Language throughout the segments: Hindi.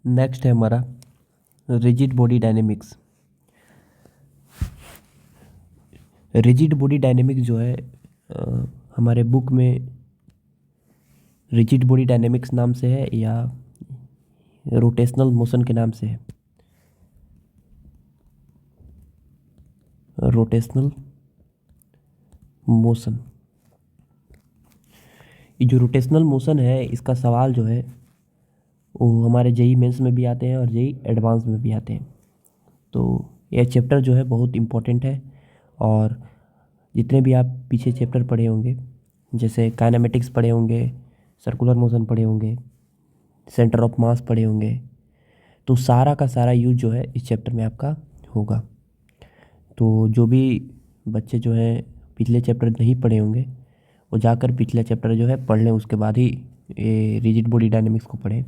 नेक्स्ट है हमारा rigid body dynamics. Rigid body dynamics जो है हमारे बुक में रिजिड बॉडी डायनेमिक्स नाम से है या रोटेशनल मोशन के नाम से है। रोटेशनल मोशन, ये जो रोटेशनल मोशन है इसका सवाल जो है वो हमारे जेई मेंस में भी आते हैं और जेई एडवांस में भी आते हैं। तो यह चैप्टर जो है बहुत इम्पोर्टेंट है और जितने भी आप पीछे चैप्टर पढ़े होंगे जैसे काइनेमेटिक्स पढ़े होंगे, सर्कुलर मोशन पढ़े होंगे, सेंटर ऑफ मास पढ़े होंगे, तो सारा का सारा यूज जो है इस चैप्टर में आपका होगा। तो जो भी बच्चे जो हैं पिछले चैप्टर नहीं पढ़े होंगे वो जाकर पिछला चैप्टर जो है पढ़ लें, उसके बाद ही ये रिजिड बॉडी डायनेमिक्स को पढ़ें।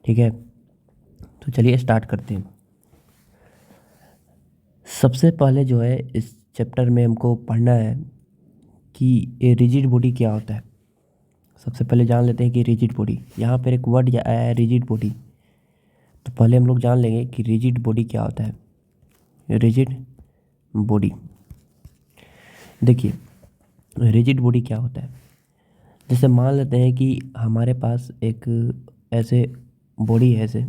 ठीक है, तो चलिए स्टार्ट करते हैं। सबसे पहले जो है इस चैप्टर में हमको पढ़ना है कि ये रिजिड बॉडी क्या होता है। सबसे पहले जान लेते हैं कि रिजिड बॉडी, यहाँ पर एक वर्ड आया है रिजिड बॉडी, तो पहले हम लोग जान लेंगे कि रिजिड बॉडी क्या होता है। रिजिड बॉडी, देखिए रिजिड बॉडी क्या होता है। जैसे मान लेते हैं कि हमारे पास एक ऐसे बॉडी है, ऐसे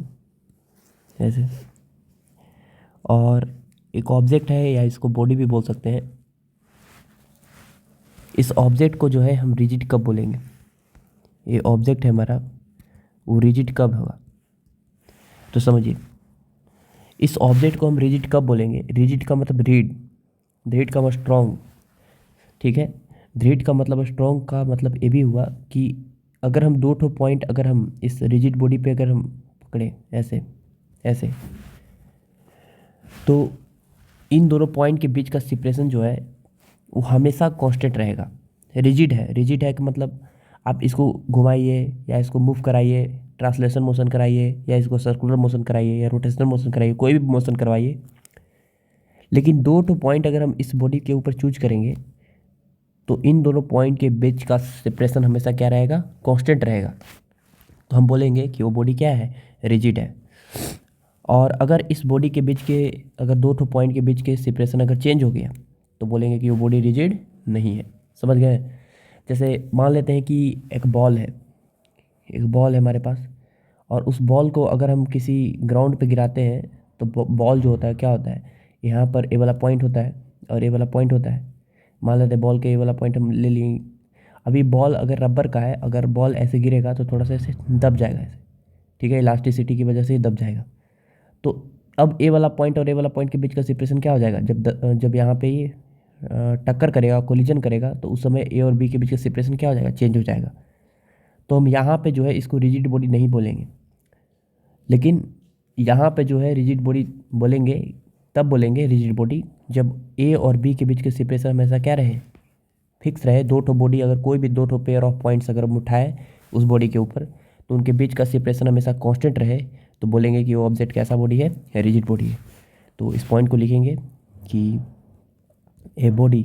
ऐसे, और एक ऑब्जेक्ट है या इसको बॉडी भी बोल सकते हैं। इस ऑब्जेक्ट को जो है हम रिजिड कब बोलेंगे, ये ऑब्जेक्ट है हमारा, वो रिजिड कब होगा। तो समझिए इस ऑब्जेक्ट को हम रिजिड कब बोलेंगे। रिजिड का मतलब रीड, रीड का मतलब स्ट्रॉन्ग। ठीक है, रीड का मतलब स्ट्रॉन्ग का मतलब ये भी हुआ कि अगर हम दो ठो पॉइंट अगर हम इस रिजिड बॉडी पे अगर हम पकड़े ऐसे ऐसे, तो इन दोनों पॉइंट के बीच का सेपरेशन जो है वो हमेशा कांस्टेंट रहेगा। रिजिड है, रिजिड है कि मतलब आप इसको घुमाइए या इसको मूव कराइए, ट्रांसलेशन मोशन कराइए या इसको सर्कुलर मोशन कराइए या रोटेशनल मोशन कराइए, कोई भी मोशन करवाइए, लेकिन दो ठो पॉइंट अगर हम इस बॉडी के ऊपर चूज करेंगे तो इन दोनों पॉइंट के बीच का सेपरेशन हमेशा क्या रहेगा, कांस्टेंट रहेगा। तो हम बोलेंगे कि वो बॉडी क्या है, रिजिड है। और अगर इस बॉडी के बीच के अगर दो ठो पॉइंट के बीच के सेपरेशन अगर चेंज हो गया तो बोलेंगे कि वो बॉडी रिजिड नहीं है। समझ गए। जैसे मान लेते हैं कि एक बॉल है, एक बॉल है हमारे पास, और उस बॉल को अगर हम किसी ग्राउंड पे गिराते हैं तो बॉल जो होता है क्या होता है, यहाँ पर ए वाला पॉइंट होता है और ए वाला पॉइंट होता है। मान लेते हैं बॉल के ए वाला पॉइंट हम ले लिए। अभी बॉल अगर रबर का है, अगर बॉल ऐसे गिरेगा तो थोड़ा सा ऐसे दब जाएगा ऐसे, ठीक है, इलास्टिसिटी की वजह से ही दब जाएगा। तो अब ए वाला पॉइंट और ए वाला पॉइंट के बीच का सेपरेशन क्या हो जाएगा, जब यहाँ पे ये टक्कर करेगा, कोलिजन करेगा, तो उस समय ए और बी के बीच का सेपरेशन क्या हो जाएगा, चेंज हो जाएगा। तो हम यहाँ पे जो है इसको रिजिड बॉडी नहीं बोलेंगे, लेकिन यहाँ पे जो है रिजिड बॉडी बोलेंगे, तब बोलेंगे रिजिड बॉडी जब ए और बी के बीच के सेपरेशन हमेशा क्या रहे, फिक्स रहे। दो ठो बॉडी अगर कोई भी दो ठो पेयर ऑफ पॉइंट्स अगर हम उठाए उस बॉडी के ऊपर तो उनके बीच का सेपरेशन हमेशा कांस्टेंट रहे, तो बोलेंगे कि वो ऑब्जेक्ट कैसा बॉडी है, रिजिड बॉडी है। तो इस पॉइंट को लिखेंगे कि a body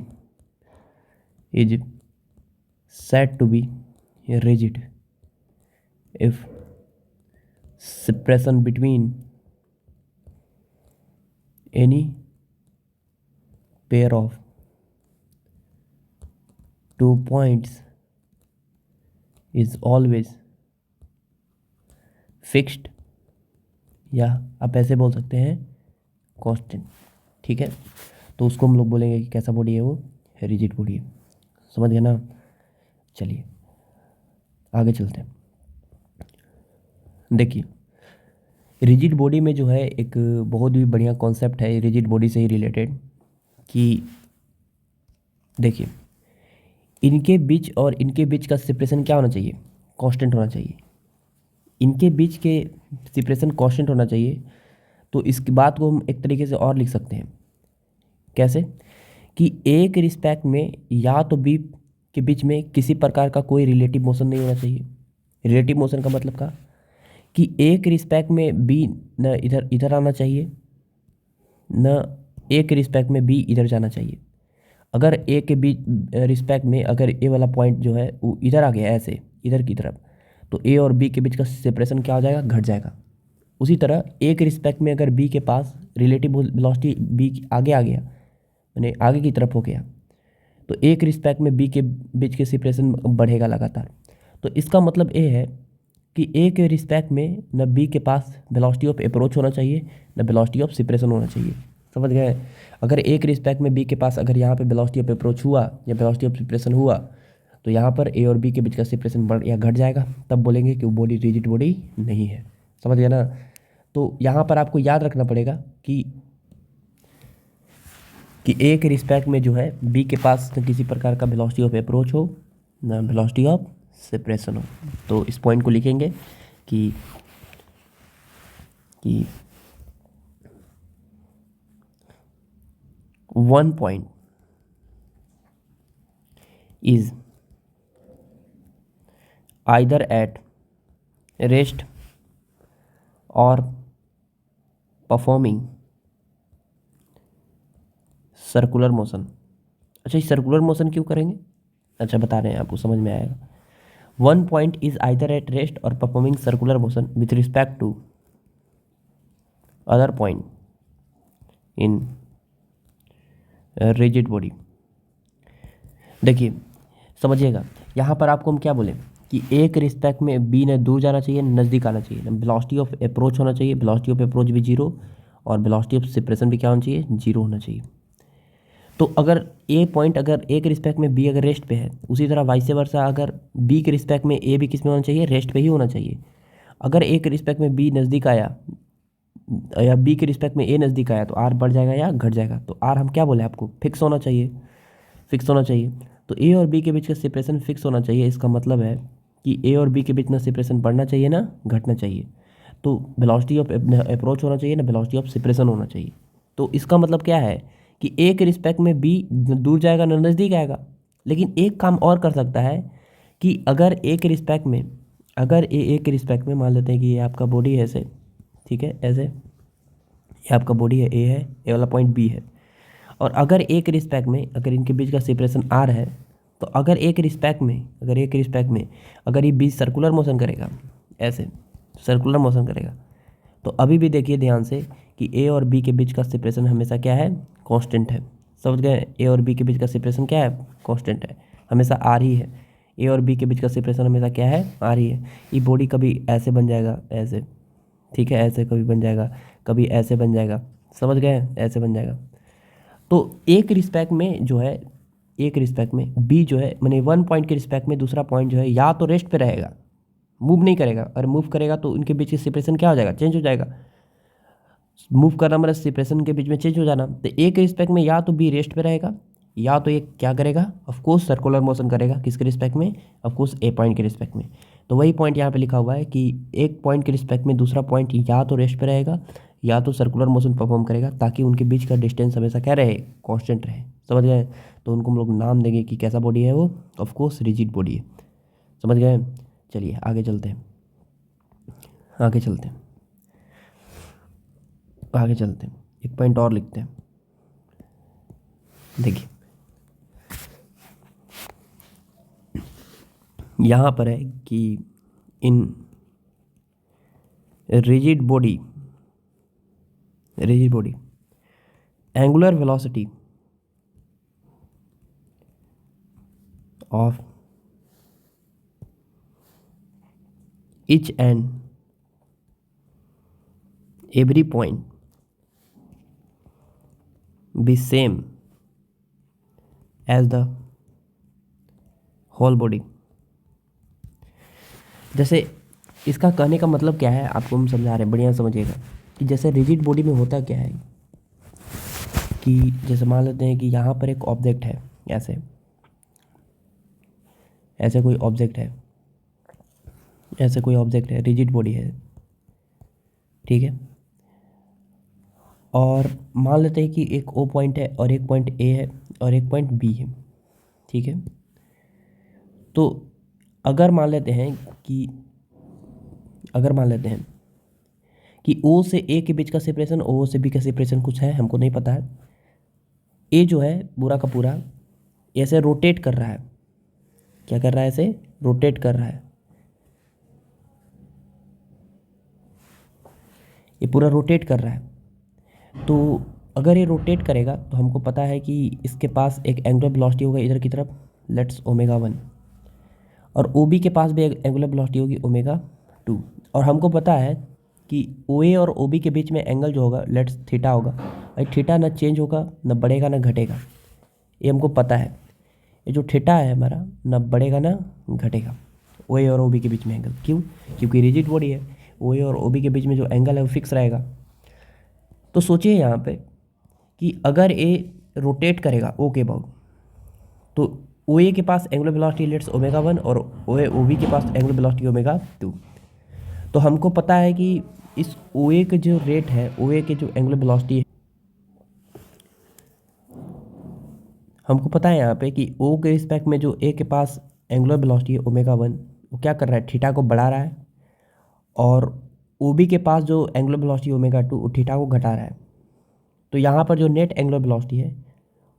is said to be rigid if separation between any pair of two points is always fixed, या आप ऐसे बोल सकते हैं कांस्टेंट। ठीक है, तो उसको हम लोग बोलेंगे कि कैसा बॉडी है, वो रिजिड बॉडी है। समझ गए ना। चलिए आगे चलते हैं। देखिए रिजिड बॉडी में जो है एक बहुत ही बढ़िया कॉन्सेप्ट है रिजिड बॉडी से ही रिलेटेड, कि देखिए इनके बीच और इनके बीच का सेपरेशन क्या होना चाहिए, कांस्टेंट होना चाहिए। इनके बीच के सेपरेशन कांस्टेंट होना चाहिए। तो इस बात को हम एक तरीके से और लिख सकते हैं, कैसे, कि ए के रिस्पेक्ट में या तो बी के बीच में किसी प्रकार का कोई रिलेटिव मोशन नहीं होना चाहिए। रिलेटिव मोशन का मतलब का कि ए के रिस्पेक्ट में बी न इधर इधर आना चाहिए, न ए के रिस्पेक्ट में बी इधर जाना चाहिए। अगर ए के बीच रिस्पेक्ट में अगर ए वाला पॉइंट जो है वो इधर आ गया ऐसे इधर की तरफ, तो ए और बी के बीच का सेपरेशन क्या हो जाएगा, घट जाएगा। उसी तरह ए के रिस्पेक्ट में अगर बी के पास रिलेटिव वेलोसिटी बी आगे आ गया, यानी आगे की तरफ हो गया, तो ए के रिस्पेक्ट में बी के बीच के सेपरेशन बढ़ेगा लगातार। तो इसका मतलब ये है कि ए के रिस्पेक्ट में न बी के पास वेलोसिटी ऑफ अप्रोच होना चाहिए, न वेलोसिटी ऑफ सेपरेशन होना चाहिए। समझ गए? अगर ए के रिस्पेक्ट में बी के पास अगर यहाँ पे वेलोसिटी ऑफ अप्रोच हुआ या वेलोसिटी ऑफ सेपरेशन हुआ, तो यहाँ पर ए और बी के बीच का सेपरेशन बढ़ या घट जाएगा, तब बोलेंगे कि वो बॉडी रिजिड बॉडी नहीं है। समझ गए ना? तो यहाँ पर आपको याद रखना पड़ेगा कि ए के रिस्पेक्ट में जो है बी के पास न किसी प्रकार का वेलोसिटी ऑफ अप्रोच हो, न वेलोसिटी ऑफ सेपरेशन हो। तो इस पॉइंट को लिखेंगे कि 1 point is either at rest or performing circular motion. अच्छा, ये सर्कुलर मोशन क्यों करेंगे? अच्छा, बता रहे हैं, आपको समझ में आएगा। 1 point is either at rest or performing circular motion with respect to other point in rigid body. देखिए, समझिएगा, यहाँ पर आपको हम क्या बोले कि एक रिस्पेक्ट में बी ने दूर जाना चाहिए, नज़दीक आना चाहिए, वेलोसिटी ऑफ अप्रोच होना चाहिए, वेलोसिटी ऑफ अप्रोच भी जीरो, और वेलोसिटी ऑफ सेपरेशन भी क्या होना चाहिए? जीरो होना चाहिए। तो अगर ए पॉइंट अगर ए के रिस्पेक्ट में बी अगर रेस्ट पे है, उसी तरह वाइस वर्सा अगर बी के रिस्पेक्ट में ए भी किस में होना चाहिए? रेस्ट पे ही होना चाहिए। अगर ए के रिस्पेक्ट में बी नज़दीक आया या बी के रिस्पेक्ट में ए नज़दीक आया, तो आर बढ़ जाएगा या घट जाएगा? तो आर हम क्या बोले आपको? फिक्स होना चाहिए, फिक्स होना चाहिए। तो ए और बी के बीच का सेपरेशन फिक्स होना चाहिए। इसका मतलब है कि ए और बी के बीच ना सेपरेशन बढ़ना चाहिए ना घटना चाहिए। तो वेलोसिटी ऑफ अप्रोच होना चाहिए ना वेलोसिटी ऑफ सेपरेशन होना चाहिए। तो इसका मतलब क्या है कि ए के रिस्पेक्ट में बी दूर जाएगा ना नज़दीक आएगा। लेकिन एक काम और कर सकता है कि अगर ए के रिस्पेक्ट में अगर ए के रिस्पेक्ट में मान लेते हैं कि ये आपका बॉडी है ऐसे, ठीक है, ऐसे ये आपका बॉडी है, ए वाला पॉइंट बी है, और अगर ए के रिस्पेक्ट में अगर इनके बीच का सेपरेशन आर है, तो अगर ए के रिस्पेक्ट में अगर ये बी सर्कुलर मोशन करेगा, ऐसे सर्कुलर मोशन करेगा, तो अभी भी देखिए ध्यान से कि ए और बी के बीच का सेपरेशन हमेशा क्या है? कांस्टेंट है। समझ गए? ए और बी के बीच का सेपरेशन क्या है? कांस्टेंट है, हमेशा आर ही है। ए और बी के बीच का सेपरेशन हमेशा क्या है? आर ही है। ये बॉडी कभी ऐसे बन जाएगा, ऐसे, ठीक है, ऐसे कभी बन जाएगा, कभी ऐसे बन जाएगा। समझ गए? ऐसे बन जाएगा। तो एक रिस्पेक्ट में जो है, एक रिस्पेक्ट में बी जो है, माने 1 पॉइंट के रिस्पेक्ट में दूसरा पॉइंट जो है या तो रेस्ट पे रहेगा, मूव नहीं करेगा, और मूव करेगा तो उनके बीच की सेपरेशन क्या हो जाएगा? चेंज हो जाएगा। मूव करना मतलब सेपरेशन के बीच में चेंज हो जाना। तो एक रिस्पेक्ट में या तो बी रेस्ट पे रहेगा, या तो ये क्या करेगा? ऑफकोर्स सर्कुलर मोशन करेगा। किसके रिस्पेक्ट में? ऑफकोर्स ए पॉइंट के रिस्पेक्ट में। तो वही पॉइंट यहाँ पे लिखा हुआ है कि एक पॉइंट के रिस्पेक्ट में दूसरा पॉइंट या तो रेस्ट पे रहेगा या तो सर्कुलर मोशन परफॉर्म करेगा, ताकि उनके बीच का डिस्टेंस हमेशा क्या रहे? कांस्टेंट रहे। समझ गए? तो उनको हम लोग नाम देंगे कि कैसा बॉडी है वो? ऑफकोर्स रिजिड बॉडी है। समझ गए? चलिए आगे चलते हैं, आगे चलते हैं, आगे चलते हैं। एक पॉइंट और लिखते हैं। देखिए, यहाँ पर है कि in rigid body angular velocity of each and every point be same as the whole body। जैसे इसका कहने का मतलब क्या है आपको हम समझा रहे हैं, बढ़िया समझिएगा। कि जैसे रिजिड बॉडी में होता क्या है कि जैसे मान लेते हैं कि यहाँ पर एक ऑब्जेक्ट है, ऐसे ऐसे कोई ऑब्जेक्ट है, ऐसे कोई ऑब्जेक्ट है, रिजिड बॉडी है, ठीक है। और मान लेते हैं कि एक ओ पॉइंट है और एक पॉइंट ए है और एक पॉइंट बी है, ठीक है। तो अगर मान लेते हैं कि ओ से ए के बीच का सेपरेशन, ओ से बी का सेपरेशन कुछ है, हमको नहीं पता है। ए जो है पूरा का पूरा ऐसे रोटेट कर रहा है। क्या कर रहा है? ऐसे रोटेट कर रहा है। ये पूरा रोटेट कर रहा है। तो अगर ये रोटेट करेगा तो हमको पता है कि इसके पास एक एंगुलर वेलोसिटी होगा इधर की तरफ, लेट्स ओमेगा 1, और ओ बी के पास भी एक एंगुलर वेलोसिटी होगी ओमेगा 2। और हमको पता है कि ओ ए और ओ बी के बीच में एंगल जो होगा लेट्स थीटा होगा। भाई थीटा ना चेंज होगा, ना बढ़ेगा ना घटेगा, ये हमको पता है। ये जो थीटा है हमारा ना बढ़ेगा ना घटेगा ओ ए और ओ बी के बीच में एंगल। क्यों? क्योंकि रिजिड बॉडी है, ओ ए और ओ बी के बीच में जो एंगल है वो फिक्स रहेगा। तो सोचिए यहाँ पे कि अगर ए रोटेट करेगा ओ के अबाउट, तो ओ ए के पास एंगुलर वेलोसिटी लेट्स ओमेगा 1 और ओ ए ओ बी के पास एंगुलर वेलोसिटी ओमेगा 2। तो हमको पता है कि इस ओ ए के जो रेट है, ओ ए के जो एंगुलर वेलोसिटी है, हमको पता है यहाँ पे कि ओ के रिस्पेक्ट में जो ए के पास एंगुलर वेलोसिटी है ओमेगा 1, वो क्या कर रहा है, थीटा को बढ़ा रहा है, और ओ बी के पास जो एंगुलर वेलोसिटी ओमेगा 2 वो थीटा को घटा रहा है। तो यहाँ पर जो नेट एंगुलर वेलोसिटी है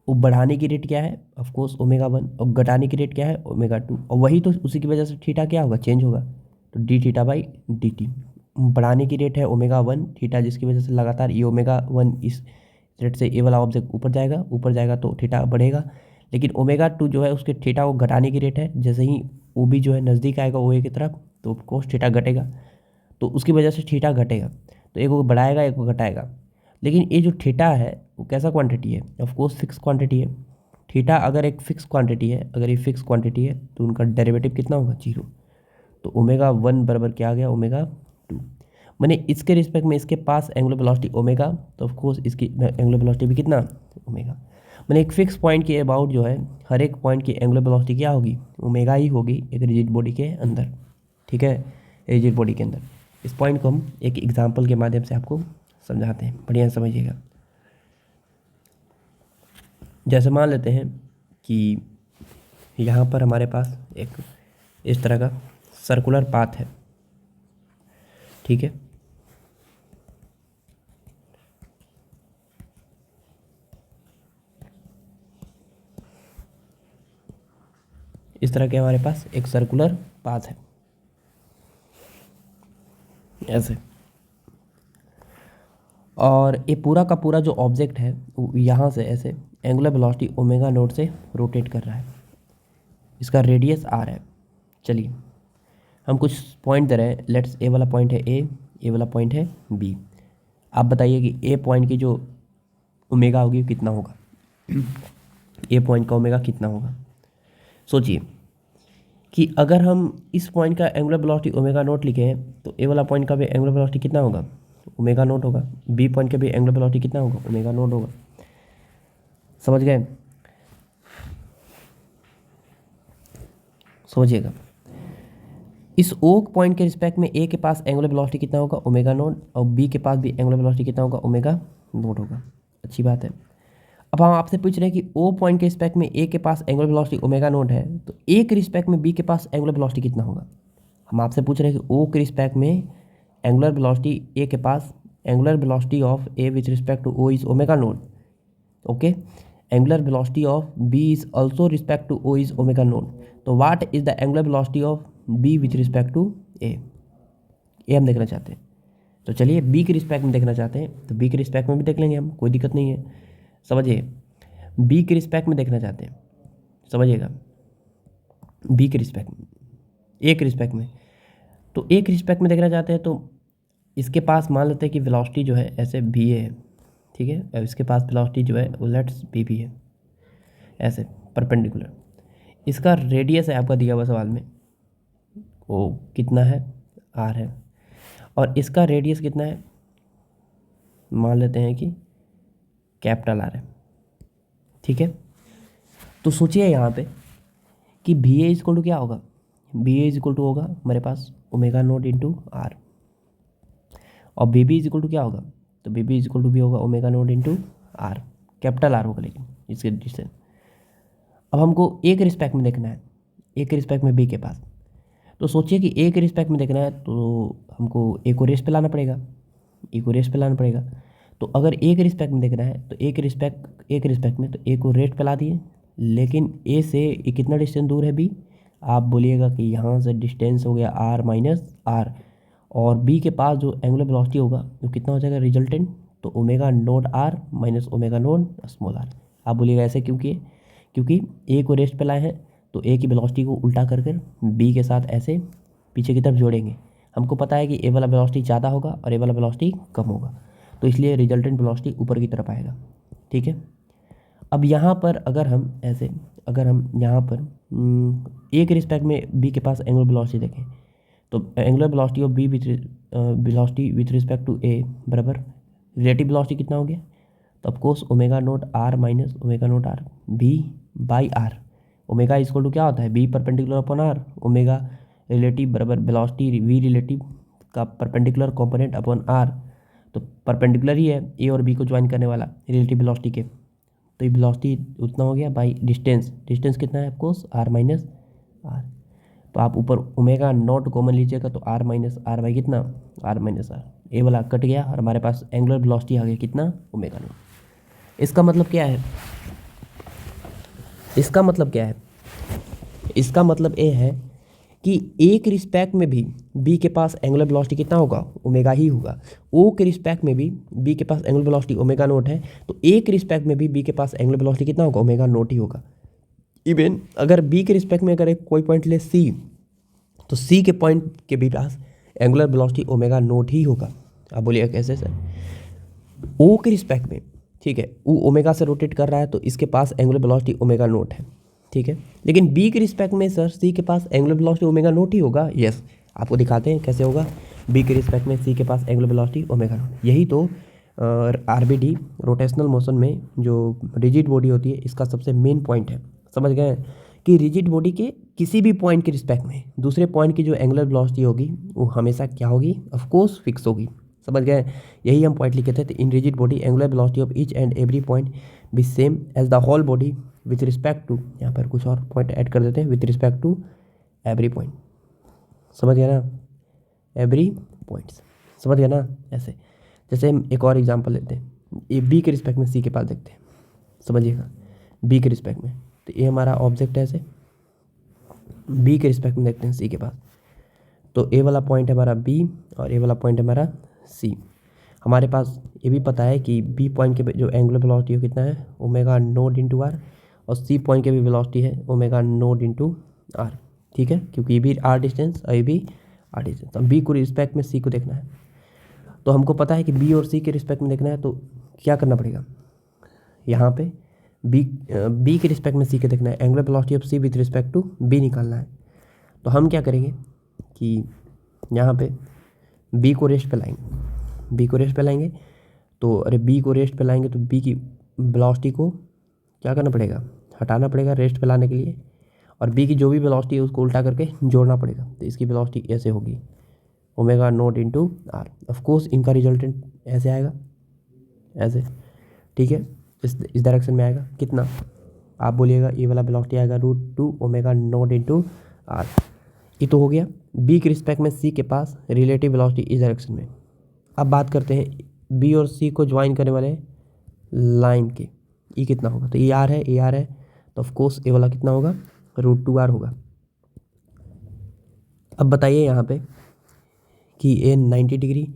वो बढ़ाने की रेट क्या है, ऑफ कोर्स ओमेगा 1, और घटाने की रेट क्या है ओमेगा 2, और वही तो उसी की वजह से थीटा क्या होगा, चेंज होगा। तो D theta by D T, बढ़ाने की रेट है ओमेगा 1 थीटा, जिसकी वजह से लगातार ये ओमेगा 1 इस रेट से ए वाला ऑब्जेक्ट ऊपर जाएगा तो थीटा बढ़ेगा। लेकिन ओमेगा 2 जो है उसके थीटा को घटाने की रेट है, जैसे ही ओ बी जो है नज़दीक आएगा ओ ए की तरफ तो ऑफकोर्स थीटा घटेगा, तो उसकी वजह से थीटा घटेगा। तो एक को बढ़ाएगा एक को घटाएगा। लेकिन ये जो थीटा है वो कैसा क्वांटिटी है, ऑफ कोर्स फिक्स क्वांटिटी है। थीटा अगर एक फिक्स क्वांटिटी है, अगर ये फिक्स क्वांटिटी है तो उनका डेरिवेटिव कितना होगा, 0। तो ओमेगा 1 बराबर क्या आ गया, ओमेगा 2। मैंने इसके रिस्पेक्ट में इसके पास एंगुलर वेलोसिटी ओमेगा, तो ऑफ कोर्स इसकी एंगुलर वेलोसिटी भी कितना, ओमेगा। मैंने एक फिक्स पॉइंट के अबाउट जो है हर एक पॉइंट की एंगुलर वेलोसिटी क्या होगी, ओमेगा ही होगी एक रिजिड बॉडी के अंदर। ठीक है, रिजिड बॉडी के अंदर। इस पॉइंट को हम एक एग्जाम्पल के माध्यम से आपको समझाते हैं, बढ़िया समझिएगा। जैसे मान लेते हैं कि यहाँ पर हमारे पास एक इस तरह का सर्कुलर पाथ है, ठीक है। इस तरह के हमारे पास एक सर्कुलर पाथ है ऐसे, और ये पूरा का पूरा जो ऑब्जेक्ट है वो यहाँ से ऐसे एंगुलर वेलोसिटी ओमेगा नोट से रोटेट कर रहा है। इसका रेडियस आर है। चलिए हम कुछ पॉइंट दे रहे हैं, लेट्स ए वाला पॉइंट है ए वाला पॉइंट है बी। आप बताइए कि ए पॉइंट की जो ओमेगा होगी कितना होगा, ए पॉइंट का ओमेगा कितना होगा। सोचिए कि अगर हम इस पॉइंट का एंगुलर वेलोसिटी ओमेगा नोट लिखे हैं तो ए वाला पॉइंट का भी एंगुलर वेलोसिटी कितना होगा, ओमेगा नोट होगा। बी पॉइंट का भी एंगुलर वेलोसिटी कितना होगा, ओमेगा नोट होगा। समझ गए? समझिएगा, इस ओ पॉइंट के रिस्पेक्ट में ए के पास एंगुलर वेलोसिटी कितना होगा, ओमेगा नोट, और बी के पास भी एंगुलर वेलोसिटी कितना होगा, ओमेगा नोट होगा। अच्छी बात है। अब हम आपसे पूछ रहे हैं कि ओ पॉइंट के रिस्पेक्ट में ए के पास एंगुलर वेलोसिटी ओमेगा नोट है, तो ए के रिस्पेक्ट में बी के पास एंगुलर वेलोसिटी कितना होगा। हम आपसे पूछ रहे हैं कि ओ के रिस्पेक्ट में एंगुलर वेलोसिटी ए के पास angular velocity of A with respect to O is omega naught, okay. Angular velocity of B is also respect to O is omega naught. तो what is the angular velocity of B with respect to A, ये हम देखना चाहते हैं। तो चलिए बी के रिस्पेक्ट में देखना चाहते हैं तो बी के रिस्पेक्ट में भी देख लेंगे हम, कोई दिक्कत नहीं है। समझिए, बी के रिस्पेक्ट में देखना चाहते हैं, समझिएगा, बी के रिस्पेक्ट में, ए के रिस्पेक्ट में। तो ए के रिस्पेक्ट में देखना चाहते हैं तो इसके पास मान लेते हैं कि वेलोसिटी जो है ऐसे बी ए है, ठीक है। अब इसके पास वेलोसिटी जो है वो लेट्स बी बी है, ऐसे परपेंडिकुलर। इसका रेडियस है आपका दिया हुआ सवाल में, वो कितना है, आर है, और इसका रेडियस कितना है, मान लेते हैं कि कैपिटल आर है, ठीक है। तो सोचिए यहाँ पे कि बी ए इक्वल टू क्या होगा, बी ए इक्वल टू होगा हमारे पास ओमेगा नोट इंटू आर, और बी बी इक्वल टू क्या होगा, तो बी बी इक्वल टू भी होगा omega naught into R, capital R होगा लेकिन इसके डिस्टेंस। अब हमको ए के रिस्पेक्ट में देखना है, ए के रिस्पेक्ट में बी के पास। तो सोचिए कि ए के रिस्पेक्ट में देखना है तो हमको ए को रेस पे लाना पड़ेगा, ए को रेस पे लाना पड़ेगा। तो अगर ए के रिस्पेक्ट में देखना है तो ए के रिस्पेक्ट में तो ए को रेट पे ला दिए, लेकिन ए से ये कितना डिस्टेंस दूर है बी, आप बोलिएगा कि यहाँ से डिस्टेंस हो गया आर माइनस आर, और बी के पास जो एंगुलर वेलोसिटी होगा वो कितना हो जाएगा रिजल्टेंट, तो omega naught R minus omega naught small R. आप बोलिएगा ऐसे क्योंकि ए को रेस्ट पे लाए हैं तो ए की वेलोसिटी को उल्टा कर कर बी के साथ ऐसे पीछे की तरफ जोड़ेंगे। हमको पता है कि ए वाला वेलोसिटी ज़्यादा होगा और ए वाला वेलोसिटी कम होगा, तो इसलिए रिजल्टेंट वेलोसिटी ऊपर की तरफ आएगा। ठीक है, अब यहाँ पर अगर हम यहाँ पर ए के रिस्पेक्ट में बी के पास एंगुलर वेलोसिटी देखें, तो angular velocity of B velocity with respect to A बराबर रिलेटिव वेलोसिटी कितना हो गया, तो of course omega naught R minus omega naught R B by R. Omega equal to क्या होता है, B perpendicular upon R, omega relative बराबर वेलोसिटी वी रिलेटिव का परपेंडिकुलर कंपोनेंट अपॉन आर, तो परपेंडिकुलर ही है ए और बी को ज्वाइन करने वाला रिलेटिव वेलोसिटी के, तो ये वेलोसिटी उतना हो गया बाई डिस्टेंस कितना है ऑफकोर्स आर माइनस आर। तो आप ऊपर ओमेगा नॉट कॉमन लीजिएगा तो आर माइनस आर बाई कितना आर माइनस आर, ए वाला कट गया और हमारे पास एंगुलर वेलोसिटी आ गया कितना ओमेगा नॉट। इसका मतलब क्या है, इसका मतलब ये है कि ए के रिस्पेक्ट में भी बी के पास एंगुलर वेलोसिटी कितना होगा ओमेगा ही होगा। ओ के रिस्पेक्ट में भी बी के पास एंगुलर वेलोसिटी ओमेगा नोट है, तो ए के रिस्पेक्ट में भी बी के पास एंगुलर वेलोसिटी कितना होगा ओमेगा नोट ही होगा। इवन अगर बी के रिस्पेक्ट में अगर एक कोई पॉइंट ले सी, तो सी के पॉइंट के भी पास एंगुलर वेलोसिटी ओमेगा नोट ही होगा। आप बोलिएगा कैसे सर, ओ के रिस्पेक्ट में, ठीक है, वो ओमेगा से रोटेट कर रहा है तो इसके पास एंगुलर वेलोसिटी ओमेगा नोट है, ठीक है, लेकिन बी के रिस्पेक्ट में सर सी के पास एंगुलर वेलोसिटी ओमेगा नोट ही होगा। यस, आपको दिखाते हैं कैसे होगा, बी के रिस्पेक्ट में सी के पास एंगुलर वेलोसिटी ओमेगा नोट। यही तो आरबीडी रोटेशनल मोशन में जो रिजिड बॉडी होती है इसका सबसे मेन पॉइंट है। समझ गए कि रिजिड बॉडी के किसी भी पॉइंट के रिस्पेक्ट में दूसरे पॉइंट की जो एंगुलर वेलोसिटी होगी वो हमेशा क्या होगी, ऑफकोर्स फिक्स होगी। समझ गए, यही हम पॉइंट लिखे थे। In rigid body angular velocity of each and every point be same as the whole body with respect to, यहाँ पर कुछ और पॉइंट ऐड कर देते हैं, with respect to every point. समझ गया ना, एवरी पॉइंट्स, समझ गया ना। ऐसे जैसे हम एक और एग्जांपल लेते हैं, ये बी के रिस्पेक्ट में सी के पास देखते हैं, समझिएगा बी के रिस्पेक्ट में, तो ये हमारा ऑब्जेक्ट है। ऐसे बी के रिस्पेक्ट में देखते हैं सी के पास, तो ए वाला पॉइंट है हमारा बी और ए वाला पॉइंट है हमारा सी। हमारे पास ये भी पता है कि बी पॉइंट के जो एंगुलर वेलोसिटी है कितना है ओमेगा नोड इंटू आर, और सी पॉइंट के भी वेलोसिटी है ओमेगा नोड इंटू आर, ठीक है, क्योंकि ये भी आर डिस्टेंस और ये भी आर डिस्टेंस। अब बी को रिस्पेक्ट में सी को देखना है, तो हमको पता है कि बी और सी के रिस्पेक्ट में देखना है, तो क्या करना पड़ेगा, यहाँ पे बी के रिस्पेक्ट में सी के देखना है, angular velocity of C with respect to B निकालना है। तो हम क्या करेंगे कि यहाँ पे बी को रेस्ट पे लाएंगे, तो अरे बी को रेस्ट पे लाएंगे तो बी की वेलोसिटी को क्या करना पड़ेगा, हटाना पड़ेगा रेस्ट पे लाने के लिए, और बी की जो भी वेलोसिटी है उसको उल्टा करके जोड़ना पड़ेगा, तो इसकी वेलोसिटी ऐसे होगी omega naught into R. Of course इनका रिजल्टेंट ऐसे आएगा, ऐसे, ठीक है, इस डायरेक्शन में आएगा कितना, आप बोलिएगा ये वाला वेलोसिटी आएगा √2 ओमेगा नोट इंटू आर। ये तो हो गया बी के रिस्पेक्ट में सी के पास रिलेटिव वेलोसिटी इस डायरेक्शन में। अब बात करते हैं बी और सी को ज्वाइन करने वाले लाइन के, ये कितना होगा, तो ये आर है, तो ऑफकोर्स ये वाला कितना होगा √2r होगा। अब बताइए यहाँ पे कि ए 90 डिग्री,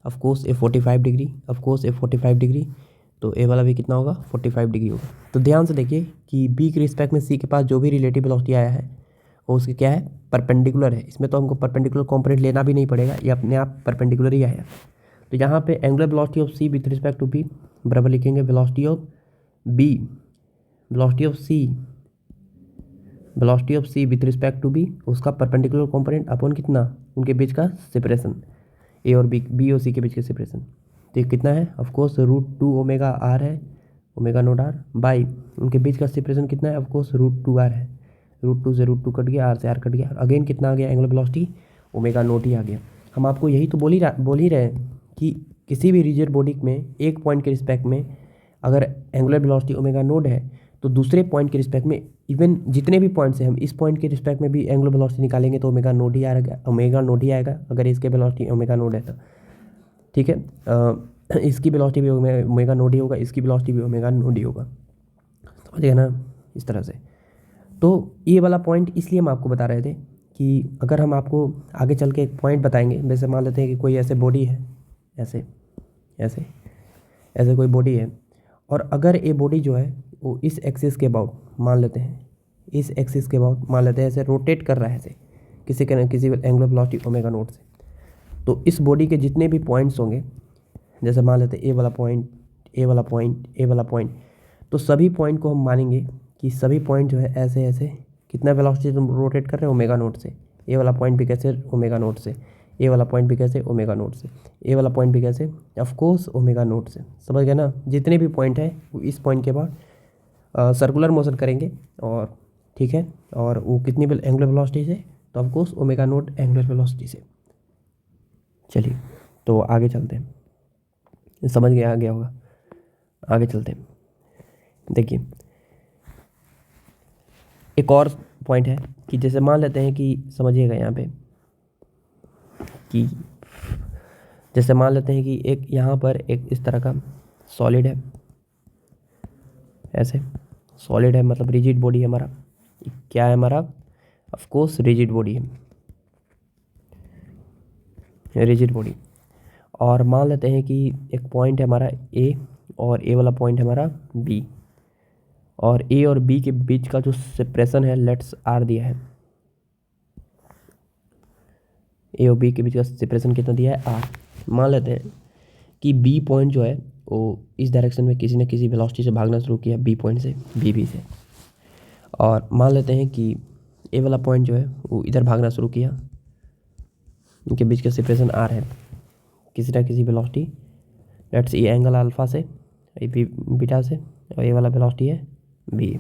ऑफकोर्स ए 45 डिग्री, ऑफकोर्स ए 45 डिग्री, तो ए वाला भी कितना होगा 45 डिग्री होगा। तो ध्यान से देखिए कि बी के रिस्पेक्ट में सी के पास जो भी रिलेटिव वेलोसिटी आया है वो उसके क्या है परपेंडिकुलर है। इसमें तो हमको परपेंडिकुलर कॉम्पोनेंट लेना भी नहीं पड़ेगा, ये अपने आप परपेंडिकुलर ही आया। तो यहाँ पे angular velocity of C with respect to B बराबर लिखेंगे velocity of B, velocity of C with respect to B, उसका परपेंडिकुलर कॉम्पोनेंट अपॉन कितना, उनके बीच का सेपरेशन, ए और बी और सी के बीच का सेपरेशन। तो ये कितना है ऑफकोर्स √2 ओमेगा आर है, ओमेगा नोट आर बाई उनके बीच का सेपरेशन कितना है ऑफकोर्स √2r है, √2 से √2 कट गया, आर से आर कट गया, अगेन कितना आ गया एंगुलर वेलोसिटी ओमेगा नोट ही आ गया। हम आपको यही तो बोल ही रहे हैं कि किसी भी रिजिड बॉडी में एक पॉइंट के रिस्पेक्ट में अगर एंगुलर वेलोसिटी ओमेगा नोड है तो दूसरे पॉइंट के रिस्पेक्ट में इवन जितने भी पॉइंट्स हैं हम इस पॉइंट के रिस्पेक्ट में भी एंगुलर वेलोसिटी निकालेंगे तो ओमेगा नोड ही आएगा अगर इसके वेलोसिटी ओमेगा नोड है तो, ठीक है, इसकी वेलोसिटी भी ओमेगा नोड ही होगा, इसकी वेलोसिटी भी ओमेगा नोड ही होगा। समझ गए ना इस तरह से। तो ये वाला पॉइंट इसलिए हम आपको बता रहे थे कि अगर हम आपको आगे चल के एक पॉइंट बताएंगे, जैसे मान लेते हैं कि कोई ऐसे बॉडी है, ऐसे ऐसे ऐसे कोई बॉडी है, और अगर ये बॉडी जो है वो इस एक्सिस के अबाउट मान लेते हैं, इस एक्सिस के अबाउट मान लेते हैं, ऐसे रोटेट कर रहा है ऐसे किसी एंगुलर वेलोसिटी ओमेगा नॉट से, तो इस बॉडी के जितने भी पॉइंट्स होंगे, जैसे मान लेते हैं ए वाला पॉइंट, ए वाला पॉइंट, ए वाला पॉइंट, तो सभी पॉइंट को हम मानेंगे कि सभी पॉइंट जो है ऐसे ऐसे कितना वेलोसिटी तुम रोटेट कर रहे हो ओमेगा नोट से। ए वाला पॉइंट भी कैसे ओमेगा नोट से, ए वाला पॉइंट भी कैसे ओमेगा नोट से, ए वाला पॉइंट भी कैसे ऑफ कोर्स ओमेगा नोट से। समझ गए ना, जितने भी पॉइंट है वो इस पॉइंट के बाद सर्कुलर मोशन करेंगे, और ठीक है, और वो कितनी एंगुलर वेलोसिटी से, तो of course omega naught angular velocity से। चलिए तो आगे चलते हैं, समझ गया आ गया होगा, आगे चलते हैं। देखिए एक और पॉइंट है कि जैसे मान लेते हैं कि समझिएगा यहाँ पे कि जैसे मान लेते हैं कि एक यहाँ पर एक इस तरह का सॉलिड है, ऐसे सॉलिड है, मतलब रिजिड बॉडी है हमारा। क्या है हमारा? ऑफ कोर्स रिजिड बॉडी है, रिजिड बॉडी। और मान लेते हैं कि एक पॉइंट है हमारा ए, और ए वाला पॉइंट है हमारा बी, और ए और बी के बीच का जो सेपरेशन है लेट्स आर दिया है, ए और बी के बीच का सेपरेशन कितना दिया है? आर। मान लेते हैं कि बी पॉइंट जो है वो इस डायरेक्शन में किसी न किसी वेलोसिटी से भागना शुरू किया, बी पॉइंट से, बी से, और मान लेते हैं कि ए वाला पॉइंट जो है वो इधर भागना शुरू किया, इनके बीच का सेपरेशन आर है किसी न किसी velocity, let's A angle alpha से, ए बीटा से, और ए वाला वेलोसिटी है बी।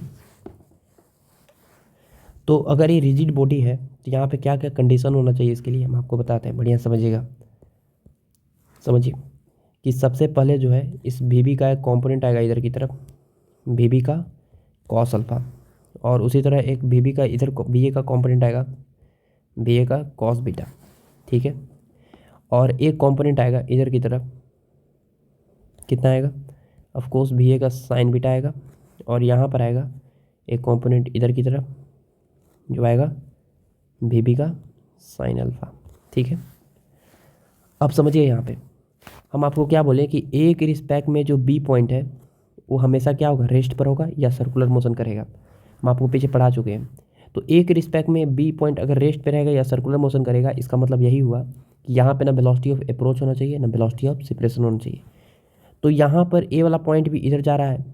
तो अगर ये रिजिड बॉडी है तो यहाँ पे क्या क्या कंडीशन होना चाहिए इसके लिए हम आपको बताते हैं, बढ़िया समझिएगा। समझिए कि सबसे पहले जो है इस वी का एक कंपोनेंट आएगा इधर की तरफ, वी का कॉस अल्फा, और उसी तरह एक वी का इधर वी का कंपोनेंट आएगा, वी का कॉस बीटा, ठीक है। और एक कंपोनेंट आएगा इधर की तरफ, कितना आएगा? ऑफ कोर्स वी का साइन बीटा आएगा, और यहाँ पर आएगा एक कंपोनेंट इधर की तरफ जो आएगा वी का साइन अल्फा, ठीक है। अब समझिए यहाँ पे हम आपको क्या बोले कि ए के रिस्पेक्ट में जो बी पॉइंट है वो हमेशा क्या होगा? रेस्ट पर होगा या सर्कुलर मोशन करेगा। हम आपको पीछे पढ़ा चुके हैं। तो ए के रिस्पेक्ट में बी पॉइंट अगर रेस्ट पे रहेगा या सर्कुलर मोशन करेगा, इसका मतलब यही हुआ कि यहाँ पे ना वेलोसिटी ऑफ अप्रोच होना चाहिए ना वेलोसिटी ऑफ सेपरेशन होना चाहिए। तो यहाँ पर ए वाला पॉइंट भी इधर जा रहा है,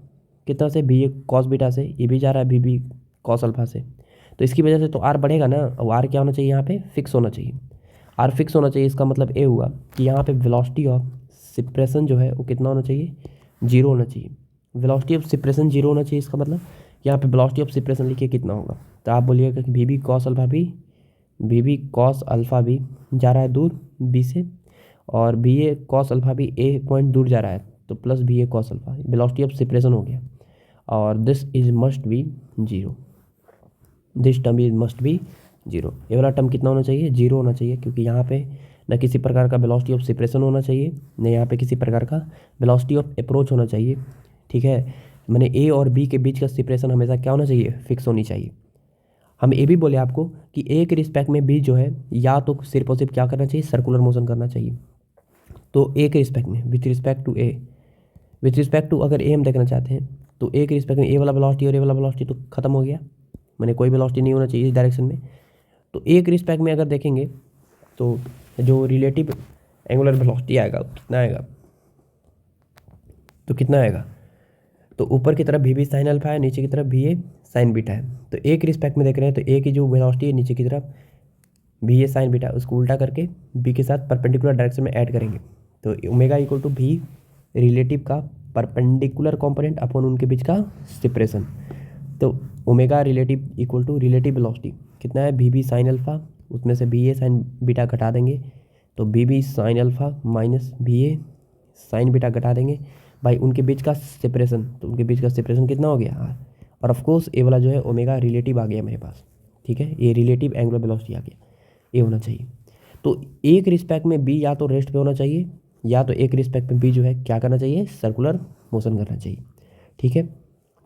कितना से? बी ए कॉस बीटा से, ये भी जा रहा है बी कॉस अल्फा से, तो इसकी वजह से तो आर बढ़ेगा ना, और आर क्या होना चाहिए? यहाँ पे फिक्स होना चाहिए, आर फिक्स होना चाहिए। इसका मतलब ये हुआ कि यहाँ पे वेलोसिटी ऑफ सेपरेशन जो है वो कितना होना चाहिए? जीरो होना चाहिए। वेलोसिटी ऑफ सेपरेशन जीरो होना चाहिए, इसका मतलब यहाँ पे वेलोसिटी ऑफ सेपरेशन लिखिए कितना होगा, तो आप बोलिएगा कि वी बी कॉस अल्फा भी जा रहा है दूर बी से, और बी ए कॉस अल्फा भी ए पॉइंट दूर जा रहा है, तो plus B A cos alpha velocity of separation हो गया, और this is must be zero, this term is must be zero. ये वाला टर्म कितना होना चाहिए? जीरो होना चाहिए, क्योंकि यहाँ पे न किसी प्रकार का वेलोसिटी ऑफ सेपरेशन होना चाहिए, न यहाँ पे किसी प्रकार का वेलोसिटी ऑफ अप्रोच होना चाहिए, ठीक है। मैंने ए और बी के बीच का सेपरेशन हमेशा क्या होना चाहिए? फिक्स होनी चाहिए। हम ये भी बोले आपको कि ए के रिस्पेक्ट में बी जो है या तो सिर्फ और सिर्फ क्या करना चाहिए? सर्कुलर मोशन करना चाहिए। तो ए के रिस्पेक्ट में with respect to A, with respect to अगर ए हम देखना चाहते हैं तो ए के रिस्पेक्ट में ए वाला वेलोसिटी और ए वाला वेलोसिटी तो खत्म हो गया, मैंने कोई वेलोसिटी नहीं होना चाहिए इस डायरेक्शन में। तो ए के रिस्पेक्ट में अगर देखेंगे तो जो रिलेटिव एंगुलर वेलोसिटी आएगा कितना आएगा? तो कितना आएगा? तो ऊपर की तरफ वी बी साइन अल्फा है, नीचे की तरफ वी ए साइन बीटा है। तो ए के रिस्पेक्ट में देख रहे हैं तो ए की जो वेलोसिटी है नीचे की तरफ वी ए साइन बीटा, उसको उल्टा करके बी के साथ परपेंडिकुलर डायरेक्शन में ऐड करेंगे, तो omega equal to V relative का परपेंडिकुलर कंपोनेंट अपॉन उनके बीच का सेपरेशन। तो omega relative equal to relative velocity कितना है? वी बी साइन अल्फा, उसमें से वी ए साइन बीटा घटा देंगे, तो V B sine alpha minus V A sine beta घटा देंगे भाई उनके बीच का सेपरेशन, तो उनके बीच का सेपरेशन कितना हो गया? और ऑफ कोर्स ए वाला जो है ओमेगा रिलेटिव आ गया मेरे पास, ठीक है, ये रिलेटिव एंगुलर वेलोसिटी आ गया, ये होना चाहिए। तो एक रिस्पेक्ट में बी या तो रेस्ट पे होना चाहिए, या तो एक रिस्पेक्ट में बी जो है क्या करना चाहिए? सर्कुलर मोशन करना चाहिए, ठीक है।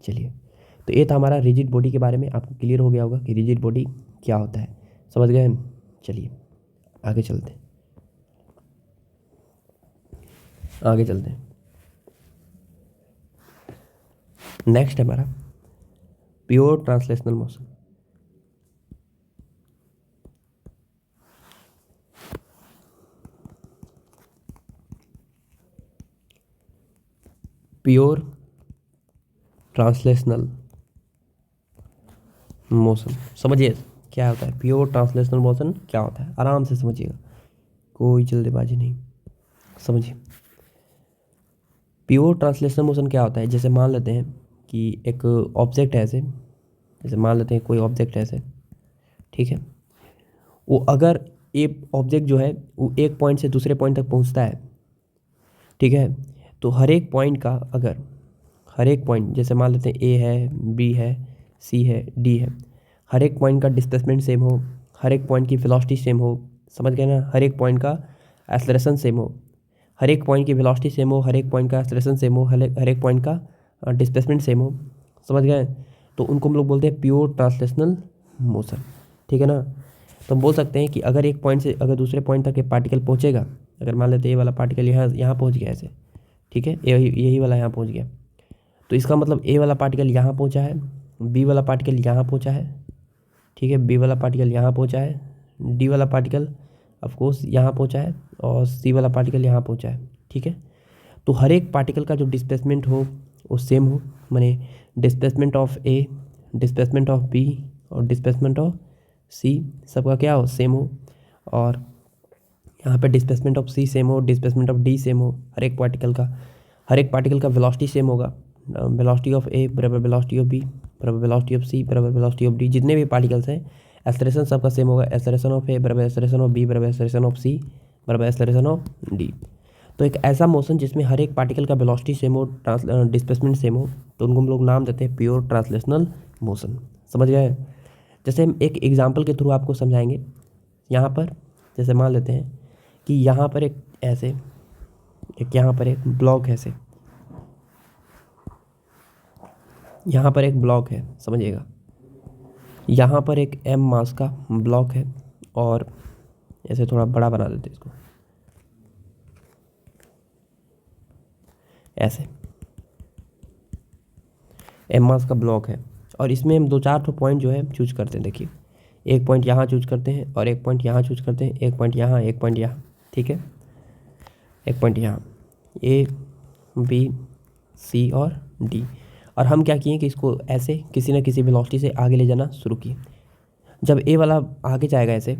चलिए तो ये था हमारा रिजिड बॉडी के बारे में, आपको क्लियर हो गया होगा कि रिजिड बॉडी क्या होता है। समझ गए? चलिए आगे चलते हैं, आगे चलते हैं। नेक्स्ट है हमारा pure translational motion. Pure translational motion समझिए क्या होता है। प्योर ट्रांसलेशनल मोशन क्या होता है, आराम से समझिएगा, कोई जल्दबाजी नहीं, समझिए। प्योर ट्रांसलेशनल मोशन क्या होता है, जैसे मान लेते हैं कि एक ऑब्जेक्ट है ऐसे, जैसे मान लेते हैं कोई ऑब्जेक्ट है ऐसे, ठीक है। वो अगर एक ऑब्जेक्ट जो है वो एक पॉइंट से दूसरे पॉइंट तक पहुंचता है, ठीक है, तो हर एक पॉइंट का, अगर हर एक पॉइंट, जैसे मान लेते हैं ए है, बी है, सी है, डी है, हर एक पॉइंट का डिस्प्लेसमेंट सेम हो, हर एक पॉइंट की वेलोसिटी सेम हो, समझ गए ना, हर एक पॉइंट का एक्सेलरेशन सेम हो, हर एक पॉइंट की वेलोसिटी सेम हो, हर एक पॉइंट का एक्सेलरेशन सेम हो, हर एक पॉइंट का डिस्प्लेसमेंट सेम हो, समझ गए, तो उनको हम लोग बोलते हैं प्योर ट्रांसलेशनल मोशन, ठीक है ना। तो हम बोल सकते हैं कि अगर एक पॉइंट से अगर दूसरे पॉइंट तक एक पार्टिकल पहुंचेगा, अगर मान लेते हैं ये वाला पार्टिकल यहाँ पहुंच गया ऐसे, ठीक है, यही वाला यहाँ पहुंच गया, तो इसका मतलब ए वाला पार्टिकल यहाँ पहुंचा है, बी वाला पार्टिकल यहाँ पहुंचा है, ठीक है, बी वाला पार्टिकल यहाँ पहुंचा है, डी वाला पार्टिकल ऑफकोर्स यहाँ पहुंचा है, और सी वाला पार्टिकल यहाँ पहुंचा है, ठीक है। तो हर एक पार्टिकल का जो डिस्प्लेसमेंट हो वो सेम हो, माने displacement of A, displacement of B और डिस्प्लेसमेंट ऑफ सी सबका क्या हो, सेम हो, और यहाँ पे डिस्प्लेसमेंट ऑफ सी सेम हो, डिस्प्लेसमेंट ऑफ डी सेम हो, हर एक पार्टिकल का वेलोसिटी सेम होगा, वेलोसिटी ऑफ ए बराबर वेलोसिटी ऑफ बी बराबर वेलोसिटी ऑफ सी बराबर वेलोसिटी ऑफ डी, जितने भी पार्टिकल्स हैं एक्सेलरेशन सबका सेम होगा, एक्सेलरेशन ऑफ ए बराबर एक्सेलरेशन ऑफ बी बराबर एक्सेलरेशन ऑफ सी बराबर एक्सेलरेशन ऑफ डी। तो एक ऐसा मोशन जिसमें हर एक पार्टिकल का वेलोसिटी सेम हो, डिस्प्लेसमेंट सेम हो, तो उनको हम लोग नाम देते हैं प्योर ट्रांसलेशनल मोशन, समझ गए। जैसे हम एक एग्जांपल के थ्रू आपको समझाएंगे। यहाँ पर जैसे मान लेते हैं कि यहाँ पर एक ऐसे यहाँ पर एक ब्लॉक है ऐसे, यहाँ पर एक ब्लॉक है, समझिएगा, यहाँ पर एक m मास का ब्लॉक है, और ऐसे थोड़ा बड़ा बना देते इसको, ऐसे m मास का ब्लॉक है, और इसमें हम 2-4 पॉइंट जो है चूज करते हैं। देखिए एक पॉइंट यहाँ चूज करते हैं, और एक पॉइंट यहाँ चूज करते हैं, एक पॉइंट यहाँ, एक पॉइंट यहाँ, ठीक है, एक पॉइंट यहाँ, ए बी सी और डी। और हम क्या किए कि इसको ऐसे किसी न किसी वेलोसिटी से आगे ले जाना शुरू किए। जब ए वाला आगे जाएगा ऐसे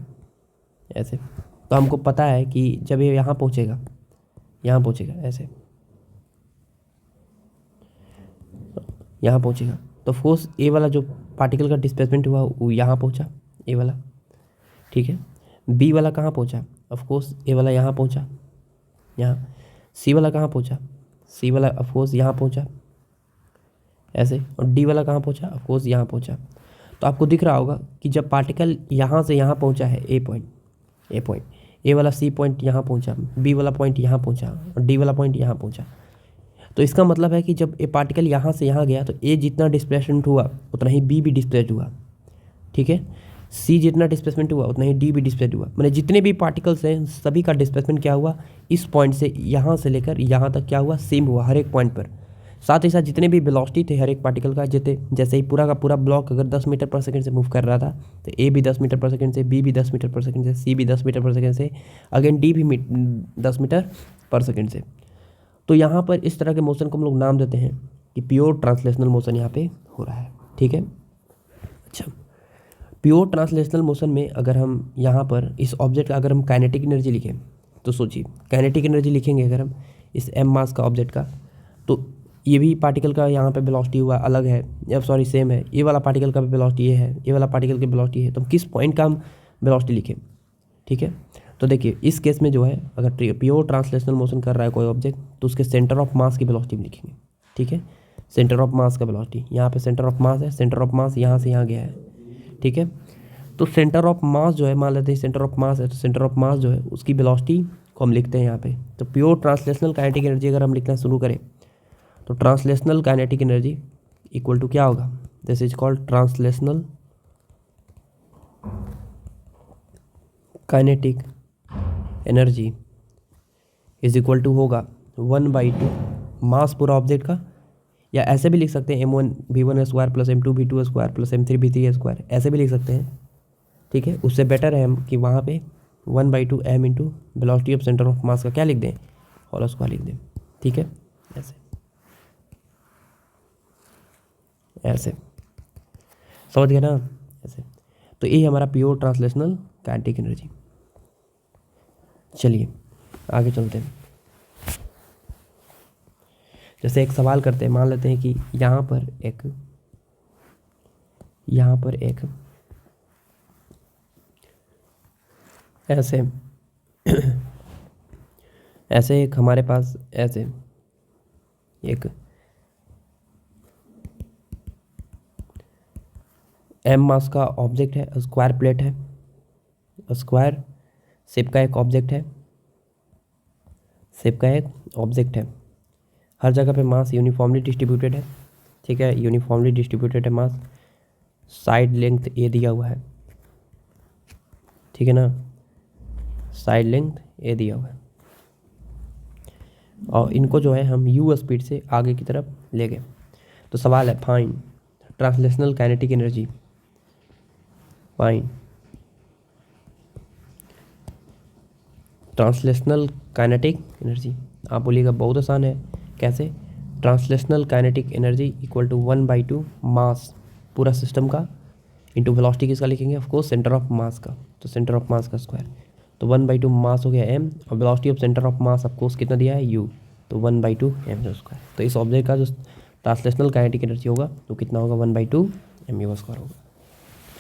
ऐसे, तो हमको पता है कि जब ये यहाँ पहुँचेगा ऐसे, यहाँ पहुँचेगा, तो फोर्स ए वाला जो पार्टिकल का डिस्प्लेसमेंट हुआ वो यहाँ पहुँचा, ए वाला, ठीक है। बी वाला कहाँ पहुँचा, ऑफकोर्स ए वाला यहाँ पहुँचा, यहाँ। सी वाला कहाँ पहुँचा, सी वाला ऑफकोर्स यहाँ पहुँचा ऐसे, और डी वाला कहाँ पहुँचा, ऑफकोर्स यहाँ पहुँचा। तो आपको दिख रहा होगा कि जब पार्टिकल यहाँ से यहाँ पहुँचा है, ए वाला सी पॉइंट यहाँ पहुँचा, बी वाला पॉइंट यहाँ पहुँचा, और डी वाला पॉइंट यहाँ पहुँचा, तो इसका मतलब है कि जब ए पार्टिकल यहाँ से यहाँ गया तो ए जितना डिस्प्लेसमेंट हुआ उतना ही बी भी डिस्प्लेस्ड हुआ, ठीक है। सी जितना डिस्प्लेसमेंट हुआ उतना ही डी भी डिस्प्लेस्ड हुआ, मैंने जितने भी पार्टिकल्स हैं सभी का डिस्प्लेसमेंट क्या हुआ, इस पॉइंट से यहाँ से लेकर यहाँ तक क्या हुआ, सेम हुआ हर एक पॉइंट पर। साथ ही साथ जितने भी वेलोसिटी थे हर एक पार्टिकल का, जैसे ही पूरा का पूरा ब्लॉक अगर 10 मीटर पर सेकंड से मूव कर रहा था, तो ए भी 10 मीटर पर सेकंड से, बी भी 10 मीटर पर सेकंड से, सी भी 10 मीटर पर सेकंड से, अगेन डी भी 10 मीटर पर सेकंड से। तो यहाँ पर इस तरह के मोशन को हम लोग नाम देते हैं कि प्योर ट्रांसलेशनल मोशन यहाँ पे हो रहा है, ठीक है। अच्छा, प्योर ट्रांसलेशनल मोशन में अगर हम यहाँ पर इस ऑब्जेक्ट का अगर हम काइनेटिक एनर्जी लिखें, तो सोचिए काइनेटिक एनर्जी लिखेंगे अगर हम इस m मास का ऑब्जेक्ट का, तो ये भी पार्टिकल का यहाँ पे वेलोसिटी हुआ अलग है, या सॉरी सेम है, ये वाला पार्टिकल का भी वेलोसिटी ये है, ये वाला पार्टिकल की वेलोसिटी है, तो हम किस पॉइंट का हम वेलोसिटी लिखें, ठीक है। तो देखिए इस केस में जो है अगर प्योर ट्रांसलेशनल मोशन कर रहा है कोई ऑब्जेक्ट, तो उसके सेंटर ऑफ मास की वेलोसिटी भी लिखेंगे, ठीक है। सेंटर ऑफ मास का वेलोसिटी, यहाँ पे सेंटर ऑफ मास है, सेंटर ऑफ मास यहाँ से यहाँ गया है, ठीक है। तो सेंटर ऑफ मास जो है, मान लेते हैं सेंटर ऑफ मास है, तो सेंटर ऑफ मास जो है उसकी वेलोसिटी को हम लिखते हैं यहाँ पे। तो प्योर ट्रांसलेशनल काइनेटिक एनर्जी अगर हम लिखना शुरू करें, तो translational kinetic energy equal to क्या होगा, this is called translational kinetic energy is equal to होगा 1/2 मास पूरा ऑब्जेक्ट का, या ऐसे भी लिख सकते हैं m1v1² plus m2v2² plus m3v3², ऐसे भी लिख सकते हैं। ठीक है, उससे बेटर है हम कि वहाँ पे 1/2 m into velocity of centre of मास का क्या लिख दें, होल स्क्वायर लिख दें। ठीक है, ऐसे ऐसे समझ गए ना, ऐसे। तो ये हमारा प्योर ट्रांसलेशनल काइनेटिक एनर्जी। चलिए आगे चलते हैं। जैसे एक सवाल करते हैं, मान लेते हैं कि यहाँ पर एक ऐसे ऐसे एक हमारे पास ऐसे एक m मास का ऑब्जेक्ट है, स्क्वायर प्लेट है, स्क्वायर शेप का एक ऑब्जेक्ट है, हर जगह पे मास यूनिफॉर्मली डिस्ट्रीब्यूटेड है। ठीक है, यूनिफॉर्मली डिस्ट्रीब्यूटेड है मास, साइड लेंथ ए दिया हुआ है। ठीक है ना, साइड लेंथ ए दिया हुआ है, और इनको जो है हम u स्पीड से आगे की तरफ ले गए। तो सवाल है find translational kinetic energy, find translational kinetic energy. आप बोलिएगा बहुत आसान है, कैसे? Translational kinetic energy equal to 1/2 mass पूरा सिस्टम का इंटू वेलोसिटी किसका लिखेंगे, ऑफकोर्स सेंटर ऑफ मास का, तो सेंटर ऑफ मास का स्क्वायर। तो 1/2 मास हो गया m, और velocity of centre of mass of course कितना दिया है u, तो 1/2 m स्क्वायर। तो इस ऑब्जेक्ट का जो ट्रांसलेशनल काइनेटिक एनर्जी होगा तो कितना होगा, 1/2 m स्क्वायर होगा।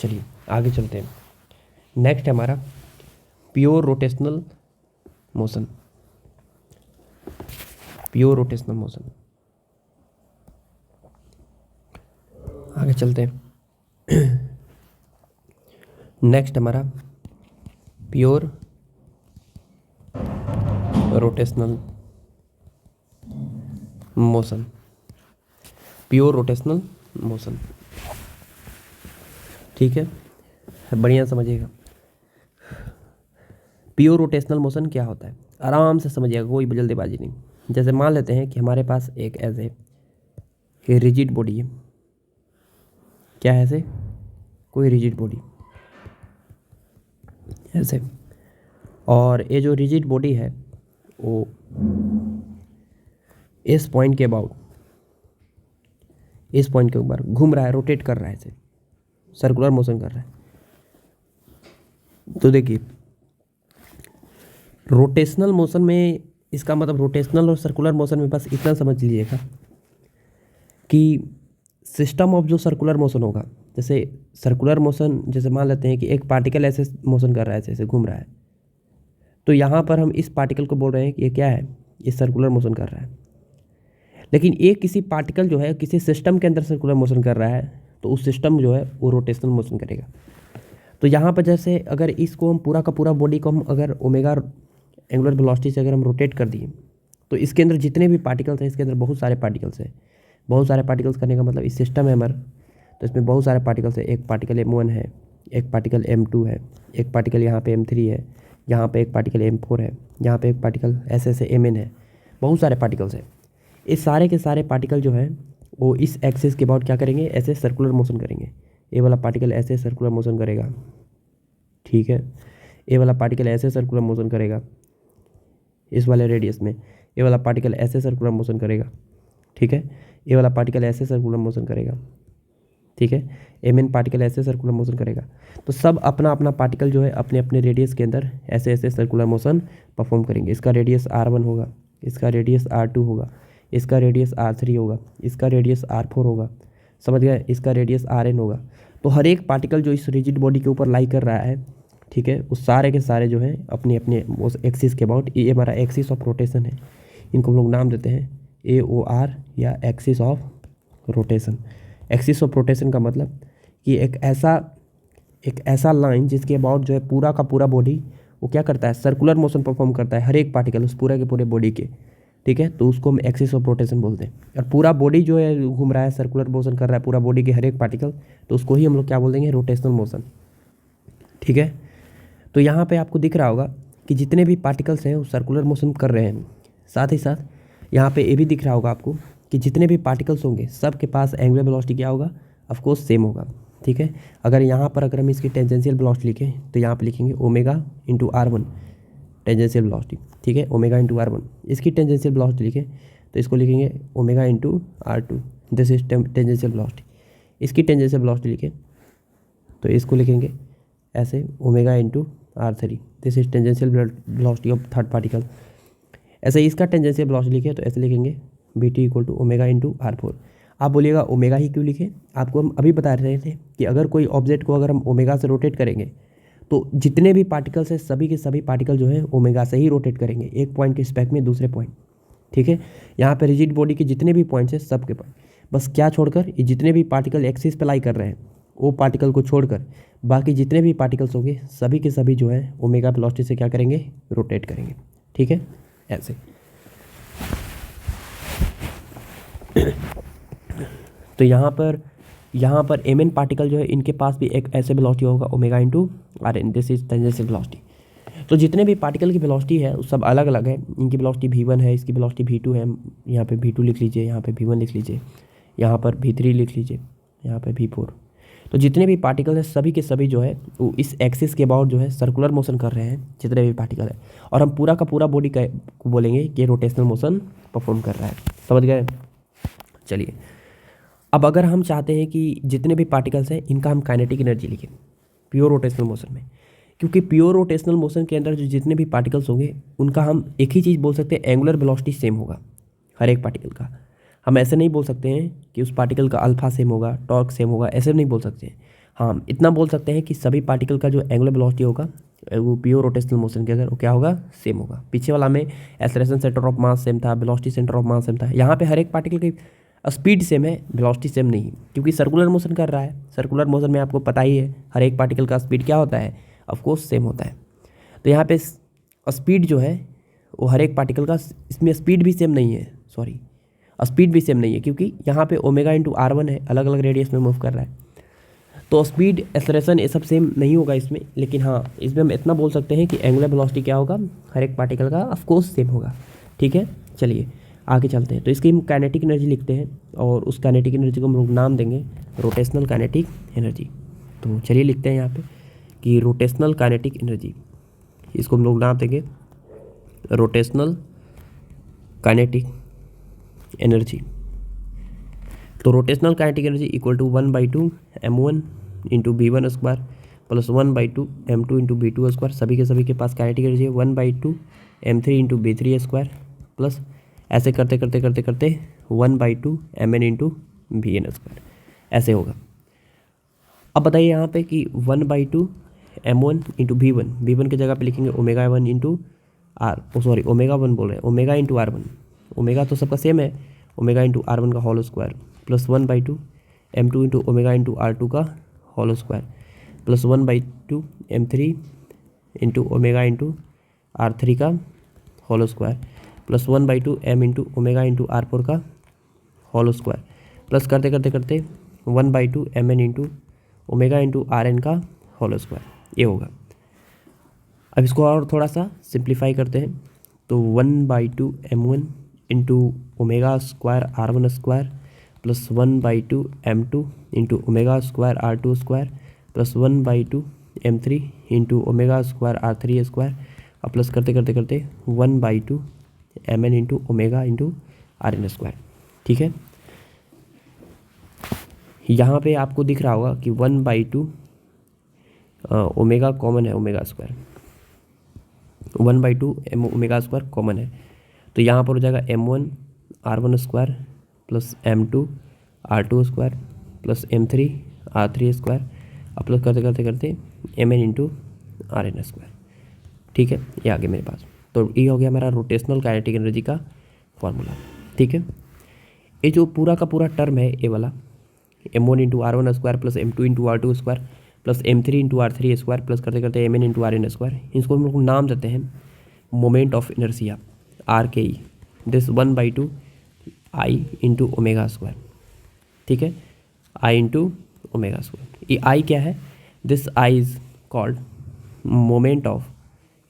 चलिए आगे चलते हैं। नेक्स्ट है हमारा pure rotational motion, pure rotational motion. आगे चलते हैं। नेक्स्ट हमारा pure rotational motion, pure rotational motion. ठीक है, बढ़िया समझिएगा प्योर रोटेशनल मोशन क्या होता है, आराम से समझिएगा, कोई जल्दीबाजी नहीं। जैसे मान लेते हैं कि हमारे पास एक ऐसे रिजिड बॉडी है, क्या है ऐसे, कोई रिजिड बॉडी ऐसे, और ये जो रिजिड बॉडी है वो इस पॉइंट के अबाउट, इस पॉइंट के ऊपर घूम रहा है, रोटेट कर रहा है, ऐसे सर्कुलर मोशन कर रहा है। तो देखिए रोटेशनल मोशन में इसका मतलब रोटेशनल और सर्कुलर मोशन में बस इतना समझ लीजिएगा कि सिस्टम ऑफ जो सर्कुलर मोशन होगा, जैसे सर्कुलर मोशन, जैसे मान लेते हैं कि एक पार्टिकल ऐसे मोशन कर रहा है, ऐसे घूम रहा है, तो यहाँ पर हम इस पार्टिकल को बोल रहे हैं कि ये क्या है, ये सर्कुलर मोशन कर रहा है। लेकिन एक किसी पार्टिकल जो है किसी सिस्टम के अंदर सर्कुलर मोशन कर रहा है, तो उस सिस्टम जो है वो रोटेशनल मोशन करेगा। तो यहाँ पर जैसे अगर इसको हम पूरा का पूरा बॉडी को हम अगर ओमेगा एंगुलर वेलोसिटी से अगर हम रोटेट कर दिए, तो इसके अंदर जितने भी पार्टिकल्स हैं, इसके अंदर बहुत सारे पार्टिकल्स हैं, बहुत सारे पार्टिकल्स करने का मतलब इस सिस्टम है हमारा, तो इसमें बहुत सारे पार्टिकल्स है। एक पार्टिकल m1 है, एक पार्टिकल m2 है, एक पार्टिकल यहाँ पे m3 है, यहाँ पे एक पार्टिकल m4 है, यहाँ पे एक पार्टिकल ऐसे mn है, बहुत सारे पार्टिकल्स हैं। इस सारे के सारे पार्टिकल जो है वो इस एक्सिस के अबाउट क्या करेंगे, ऐसे सर्कुलर मोशन करेंगे। ये वाला पार्टिकल ऐसे सर्कुलर मोशन करेगा, ठीक है, ये वाला पार्टिकल ऐसे सर्कुलर मोशन करेगा इस वाले रेडियस में, ये वाला पार्टिकल ऐसे सर्कुलर मोशन करेगा, ठीक है, ये वाला पार्टिकल ऐसे सर्कुलर मोशन करेगा, ठीक है, mn पार्टिकल ऐसे सर्कुलर मोशन करेगा। तो सब अपना अपना पार्टिकल जो है अपने अपने रेडियस के अंदर ऐसे ऐसे सर्कुलर मोशन परफॉर्म करेंगे। इसका रेडियस r1 होगा, इसका रेडियस r2 होगा, इसका रेडियस r3 होगा, इसका रेडियस r4 होगा, समझ गए, इसका रेडियस rn होगा। तो हर एक पार्टिकल जो इस रिजिड बॉडी के ऊपर लाई कर रहा है, ठीक है, उस सारे के सारे जो है अपने अपने उस एक्सिस के अबाउट, ये हमारा एक्सिस ऑफ रोटेशन है, इनको हम लोग नाम देते हैं AOR या axis of rotation. Axis of rotation का मतलब कि एक ऐसा लाइन जिसके अबाउट जो है पूरा का पूरा बॉडी वो क्या करता है, सर्कुलर मोशन परफॉर्म करता है, हर एक पार्टिकल उस पूरे के पूरे बॉडी के, ठीक है, तो उसको हम एक्सिस ऑफ रोटेशन बोलते हैं। और पूरा बॉडी जो है घूम रहा है, सर्कुलर मोशन कर रहा है पूरा बॉडी के हर एक पार्टिकल, तो उसको ही हम लोग क्या बोल देंगे, रोटेशनल मोशन, ठीक है। तो यहाँ पे आपको दिख रहा होगा कि जितने भी पार्टिकल्स हैं वो सर्कुलर मोशन कर रहे हैं। साथ ही साथ यहाँ पे ये भी दिख रहा होगा आपको कि जितने भी पार्टिकल्स होंगे सब के पास एंगुलर वेलोसिटी क्या होगा, ऑफ कोर्स सेम होगा। ठीक है, अगर यहाँ पर अगर हम इसकी टेंजेंशियल वेलोसिटी लिखें तो यहाँ पे लिखेंगे omega into R1 tangential velocity. ठीक है, ओमेगा इंटू R1। इसकी टेंजेंशियल वेलोसिटी लिखें तो इसको लिखेंगे omega into R2, this is tangential velocity. इसकी टेंजेंशियल वेलोसिटी लिखें तो इसको लिखेंगे ऐसे omega into R3, this is tangential velocity of third particle. ऐसे इसका टेंजेंशियल वेलोसिटी लिखे तो ऐसे लिखेंगे BT equal to omega into R4। आप बोलिएगा ओमेगा ही क्यों लिखे, आपको हम अभी बता रहे थे कि अगर कोई ऑब्जेक्ट को अगर हम ओमेगा से रोटेट करेंगे तो जितने भी पार्टिकल्स हैं सभी के सभी पार्टिकल जो है ओमेगा से ही रोटेट करेंगे, एक पॉइंट के रिस्पेक्ट में दूसरे पॉइंट। ठीक है, यहाँ पे रिजिड बॉडी के जितने भी पॉइंट्स हैं सब के पॉइंट, बस क्या छोड़कर ये जितने भी पार्टिकल एक्सिस पे लाई कर रहे हैं वो पार्टिकल को छोड़कर बाकी जितने भी पार्टिकल्स होंगे सभी के सभी जो है ओमेगा वेलोसिटी से क्या करेंगे, रोटेट करेंगे। ठीक है, ऐसे। तो यहाँ पर mn पार्टिकल जो है इनके पास भी एक ऐसे वेलोसिटी होगा omega into Rn, this is tangential velocity. तो जितने भी पार्टिकल की वेलोसिटी है वो सब अलग अलग है। इनकी वेलोसिटी v1 है, इसकी वेलोसिटी v2 है, यहाँ पे v2 लिख लीजिए, यहाँ पे v1 लिख लीजिए, यहाँ पर v3 लिख लीजिए, यहाँ पे v4। तो जितने भी पार्टिकल हैं सभी के सभी जो है वो इस एक्सिस के अबाउट जो है सर्कुलर मोशन कर रहे हैं, जितने भी पार्टिकल है। और हम पूरा का पूरा बॉडी को बोलेंगे कि रोटेशनल मोशन परफॉर्म कर रहा है। समझ गए? चलिए, अब अगर हम चाहते हैं कि जितने भी पार्टिकल्स हैं इनका हम काइनेटिक एनर्जी लिखें प्योर रोटेशनल मोशन में, क्योंकि प्योर रोटेशनल मोशन के अंदर जो जितने भी पार्टिकल्स होंगे उनका हम एक ही चीज़ बोल सकते हैं, एंगुलर वेलोसिटी सेम होगा हर एक पार्टिकल का। हम ऐसे नहीं बोल सकते हैं कि उस पार्टिकल का अल्फा सेम होगा, टॉर्क सेम होगा, ऐसे नहीं बोल सकते हैं। हाँ, इतना बोल सकते हैं कि सभी पार्टिकल का जो एंगुलर वेलोसिटी होगा वो प्योर रोटेशनल मोशन के अंदर वो क्या होगा, सेम होगा। पीछे वाला में acceleration center of mass same था, velocity center of mass same था। यहाँ पे हर एक पार्टिकल की स्पीड सेम है, वेलोसिटी सेम नहीं, क्योंकि सर्कुलर मोशन कर रहा है। सर्कुलर मोशन में आपको पता ही है हर एक पार्टिकल का स्पीड क्या होता है, ऑफ कोर्स सेम होता है। तो यहाँ पे स्पीड जो है वो हर एक पार्टिकल का, इसमें स्पीड भी सेम नहीं है, सॉरी स्पीड भी सेम नहीं है, क्योंकि यहाँ पे ओमेगा इंटू R1 है, अलग अलग रेडियस में मूव कर रहा है। तो स्पीड, एक्सेलरेशन ये सब सेम नहीं होगा इसमें, लेकिन हाँ इसमें हम इतना बोल सकते हैं कि एंगुलर वेलोसिटी क्या होगा, हर एक पार्टिकल का ऑफ कोर्स सेम होगा। ठीक है, चलिए आगे चलते हैं। तो इसकी हम काइनेटिक एनर्जी लिखते हैं और उस काइनेटिक एनर्जी को हम लोग नाम देंगे रोटेशनल काइनेटिक एनर्जी। तो चलिए लिखते हैं यहाँ पे कि रोटेशनल काइनेटिक एनर्जी, इसको हम लोग नाम देंगे रोटेशनल काइनेटिक एनर्जी। तो rotational kinetic energy equal to 1/2 m1 into v1 square plus 1/2 m2 into v2 square. सभी के पास काइनेटिक एनर्जी है 1/2 m3 into v3 square plus ऐसे करते करते करते करते 1/2 mn इंटू vn स्क्वायर, ऐसे होगा। अब बताइए यहाँ पे कि 1/2 m1 इंटू v1 की जगह पे लिखेंगे ओमेगा 1 इंटू ओमेगा 1 बोल रहे हैं, ओमेगा इंटू R1। ओमेगा तो सबका सेम है, ओमेगा इंटू R1 का whole square plus 1/2 m2 into omega into R2 का whole square plus 1/2 m3 into omega into R3 का whole square plus 1/2 m into omega into R4 का होल स्क्वायर प्लस करते करते करते 1/2 mn into omega into Rn का होल स्क्वायर, ये होगा। अब इसको और थोड़ा सा सिंप्लीफाई करते हैं तो 1/2 m1 into omega square R1 square plus 1/2 m2 into omega square R2 square plus 1/2 m3 into omega square R3 square और प्लस करते करते करते 1/2 mn into omega into Rn square. ठीक है, यहाँ पे आपको दिख रहा होगा कि 1/2 ओमेगा कॉमन है, omega square 1/2 omega square common है, तो यहाँ पर हो जाएगा m1 R1 square plus m2 R2 square plus m3 R3 square और प्लस करते करते करते mn इंटू Rn स्क्वायर। ठीक है, ये आ गया मेरे पास। तो ये हो गया हमारा रोटेशनल काइनेटिक एनर्जी का फॉर्मूला। ठीक है, ये जो पूरा का पूरा टर्म है ये वाला m1 into R1 square plus m2 into R2 square plus m3 into R3 square plus करते करते mn इंटू Rn स्क्वायर, इसको हम लोग नाम देते हैं moment of inertia RKE, this 1/2 I into omega square. ठीक है, I इंटू ओमेगा स्क्वायर। ये I क्या है, this I is called moment of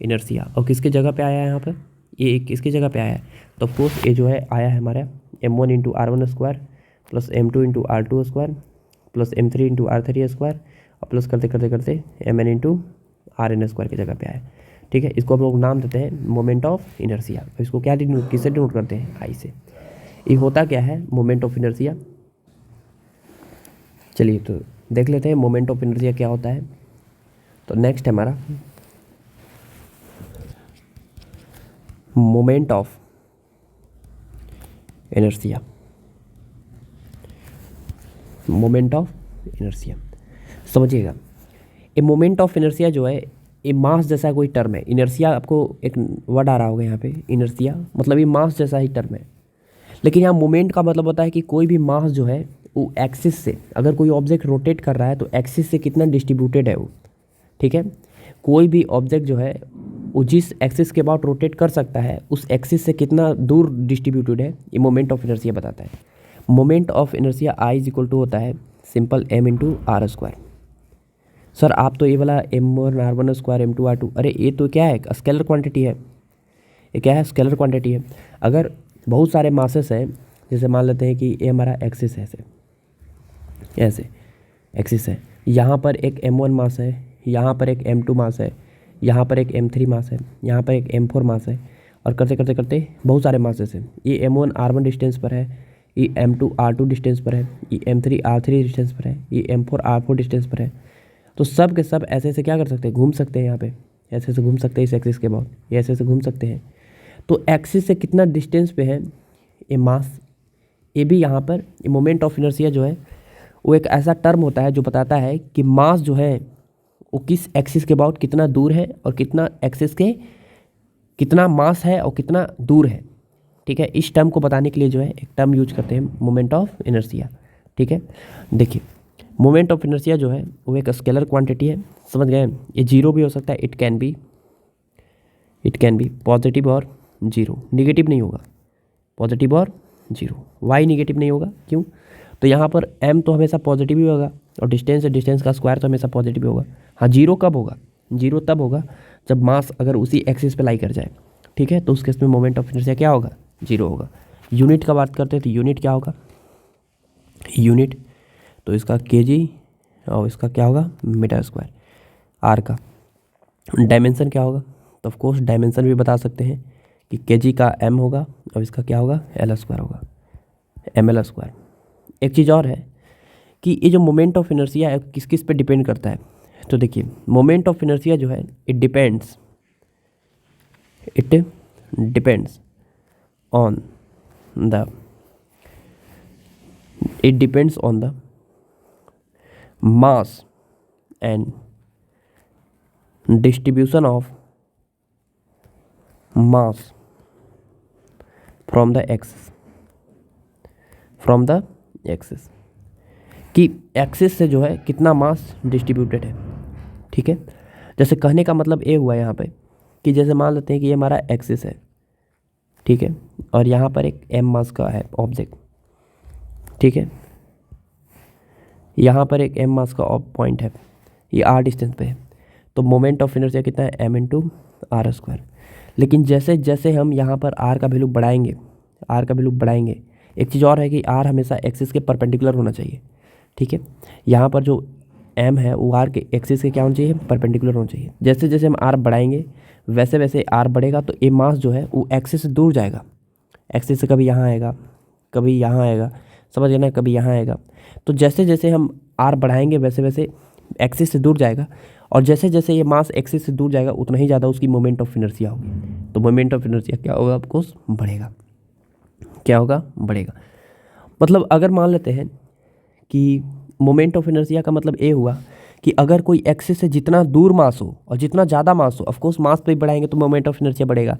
inertia, और किसके जगह पे आया है यहाँ पर, ये किसकी जगह पे आया है, तो ऑफकोर्स ये जो है आया है हमारा m1 into R1 square plus m2 into R2 square plus m3 into R3 square और प्लस करते करते करते mn इंटू RN स्क्वायर की जगह पे आया है। ठीक है, इसको हम लोग नाम देते हैं मोमेंट ऑफ इनर्शिया। तो इसको क्या डिनोट, किससे डिनोट करते हैं, आई से। ये होता क्या है मोमेंट ऑफ इनर्शिया, चलिए तो देख लेते हैं मोमेंट ऑफ इनर्शिया क्या होता है। तो नेक्स्ट है हमारा moment of inertia. Moment of inertia समझिएगा, ये मोमेंट ऑफ इनर्शिया जो है ये मास जैसा कोई टर्म है। इनर्शिया आपको एक वर्ड आ रहा होगा यहाँ पे, इनर्शिया मतलब ये मास जैसा ही टर्म है। लेकिन यहाँ मोमेंट का मतलब होता है कि कोई भी मास जो है वो एक्सिस से, अगर कोई ऑब्जेक्ट रोटेट कर रहा है तो एक्सिस से कितना डिस्ट्रीब्यूटेड है वो। ठीक है, कोई भी ऑब्जेक्ट जो है वो जिस एक्सिस के अबाउट रोटेट कर सकता है उस एक्सिस से कितना दूर डिस्ट्रीब्यूटेड है, ये मोमेंट ऑफ इनर्शिया बताता है। Moment of inertia I is equal to होता है simple m into R square. Sir आप तो ये वाला m1 R1 square m2 R2, अरे ये तो क्या है, स्केलर क्वांटिटी है। ये क्या है, स्केलर क्वांटिटी है। अगर बहुत सारे मासेस हैं, जैसे मान लेते हैं कि ये हमारा एक्सिस है, ऐसे एक्सिस है, यहाँ पर एक m1 मास है, यहाँ पर एक m2 मास है, यहाँ पर एक m3 मास है, यहाँ पर एक m4 मास है, और करते करते करते बहुत सारे मासेस हैं। ये m1 R1 डिस्टेंस पर है, ये m2 R2 डिस्टेंस पर है, ये m3 R3 डिस्टेंस पर है, ये m4 R4 डिस्टेंस पर है। तो सब के सब ऐसे ऐसे क्या कर सकते हैं, घूम सकते हैं यहाँ पे, ऐसे ऐसे घूम सकते हैं इस एक्सिस के बाद, ये ऐसे ऐसे घूम सकते हैं। तो एक्सिस से कितना डिस्टेंस पे है ये मास, ये भी यहाँ पर ये मोमेंट ऑफ इनर्शिया जो है वो एक ऐसा टर्म होता है जो बताता है कि मास जो है वो किस एक्सिस के अबाउट कितना दूर है और कितना एक्सिस के कितना मास है और कितना दूर है। ठीक है, इस टर्म को बताने के लिए जो है एक टर्म यूज करते हैं मोमेंट ऑफ इनर्शिया। ठीक है, देखिए मोमेंट ऑफ इनर्शिया जो है वो एक स्केलर क्वांटिटी है, समझ गए। ये जीरो भी हो सकता है, इट कैन बी पॉजिटिव और जीरो, निगेटिव नहीं होगा, पॉजिटिव और जीरो। वाई निगेटिव नहीं होगा, क्यों, तो यहाँ पर m तो हमेशा पॉजिटिव ही होगा और डिस्टेंस है, डिस्टेंस का स्क्वायर तो हमेशा पॉजिटिव ही होगा। हाँ, जीरो कब होगा, जीरो तब होगा जब मास अगर उसी एक्सिस पे लाई कर जाए। ठीक है, तो उस केस में मोमेंट ऑफ इनर्शिया क्या होगा, जीरो होगा। यूनिट का बात करते हैं तो यूनिट क्या होगा, यूनिट तो इसका kg और इसका क्या होगा मीटर स्क्वायर। आर का डायमेंशन क्या होगा, तो ऑफकोर्स डायमेंशन भी बता सकते हैं कि kg का m होगा और इसका क्या होगा एल स्क्वायर होगा, ml स्क्वायर। एक चीज़ और है कि ये जो मोमेंट ऑफ इनर्शिया है किस किस पे डिपेंड करता है। तो देखिए मोमेंट ऑफ इनर्शिया जो है it depends on the mass and distribution of mass from the axis कि एक्सिस से जो है कितना मास डिस्ट्रीब्यूटेड है। ठीक है, जैसे कहने का मतलब ये हुआ यहाँ पे कि जैसे मान लेते हैं कि ये हमारा एक्सिस है, ठीक है, और यहाँ पर एक m मास का है ऑब्जेक्ट। ठीक है, यहाँ पर एक m मास का पॉइंट है, ये r डिस्टेंस पे है, तो मोमेंट ऑफ इनर्शिया कितना है m इंटू आर स्क्वायर। लेकिन जैसे जैसे हम यहाँ पर r का वैल्यू बढ़ाएंगे, एक चीज़ और है कि r हमेशा एक्सिस के परपेंडिकुलर होना चाहिए। ठीक है, यहाँ पर जो m है वो r के एक्सिस के क्या होना चाहिए, परपेंडिकुलर होना चाहिए। जैसे जैसे हम r बढ़ाएंगे वैसे वैसे r बढ़ेगा, तो ये मास जो है वो एक्सिस से दूर जाएगा। एक्सिस से कभी यहाँ आएगा, कभी यहाँ आएगा, समझ गए ना, कभी यहाँ आएगा। तो जैसे जैसे हम r बढ़ाएंगे वैसे वैसे एक्सिस से दूर जाएगा, और जैसे जैसे ये मास एक्सिस से दूर जाएगा उतना ही ज़्यादा उसकी मोमेंट ऑफ इनर्शिया होगी। तो मोमेंट ऑफ इनर्शिया क्या होगा, ऑफकोर्स बढ़ेगा। क्या होगा, बढ़ेगा। मतलब अगर मान लेते हैं कि मोमेंट ऑफ इनर्शिया का मतलब ये हुआ कि अगर कोई एक्सिस से जितना दूर मास हो और जितना ज़्यादा मास हो, ऑफकोर्स मास पे बढ़ाएंगे तो मोमेंट ऑफ इनर्शिया बढ़ेगा।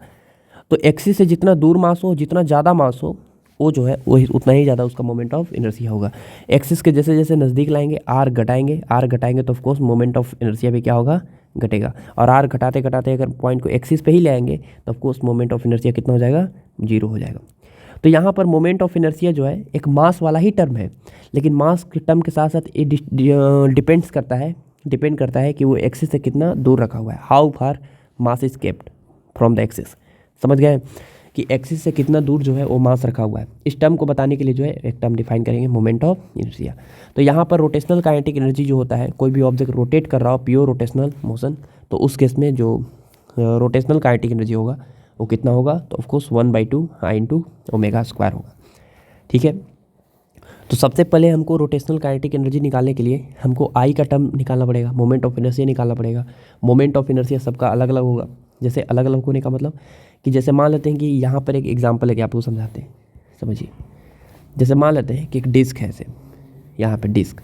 तो एक्सिस से जितना दूर मास हो, जितना ज़्यादा मास हो, वो जो है वही उतना ही ज़्यादा उसका मोमेंट ऑफ इनर्शिया होगा। एक्सिस के जैसे जैसे नज़दीक लाएंगे, आर घटाएंगे तो ऑफकोर्स मोमेंट ऑफ इनर्शिया भी क्या होगा, घटेगा। और आर घटाते घटाते अगर पॉइंट को एक्सिस पे ही ले आएंगे तो ऑफकोर्स मोमेंट ऑफ इनर्शिया कितना हो जाएगा, जीरो हो जाएगा। तो यहाँ पर मोमेंट ऑफ इनर्शिया जो है एक मास वाला ही टर्म है, लेकिन मास के टर्म के साथ साथ ये डिपेंड्स करता है डिपेंड करता है कि वो एक्सिस से कितना दूर रखा हुआ है, how far mass is kept from the axis. समझ गए कि एक्सिस से कितना दूर जो है वो मास रखा हुआ है। इस टर्म को बताने के लिए जो है एक टर्म डिफाइन करेंगे, मोमेंट ऑफ इनर्शिया। तो यहाँ पर रोटेशनल काइनेटिक एनर्जी जो होता है, कोई भी ऑब्जेक्ट रोटेट कर रहा हो, प्योर रोटेशनल मोशन, तो उस केस में जो रोटेशनल काइनेटिक एनर्जी होगा वो कितना होगा, तो of course 1/2 I into omega square होगा। ठीक है, तो सबसे पहले हमको रोटेशनल काइनेटिक एनर्जी निकालने के लिए हमको आई का टर्म निकालना पड़ेगा, मोमेंट ऑफ इनर्शिया निकालना पड़ेगा। मोमेंट ऑफ इनर्शिया सबका अलग अलग होगा। जैसे अलग अलग होने का मतलब कि जैसे मान लेते हैं कि यहाँ पर एक एग्जांपल है कि आपको समझाते हैं, समझिए। जैसे मान लेते हैं कि एक डिस्क है, ऐसे यहाँ पे डिस्क,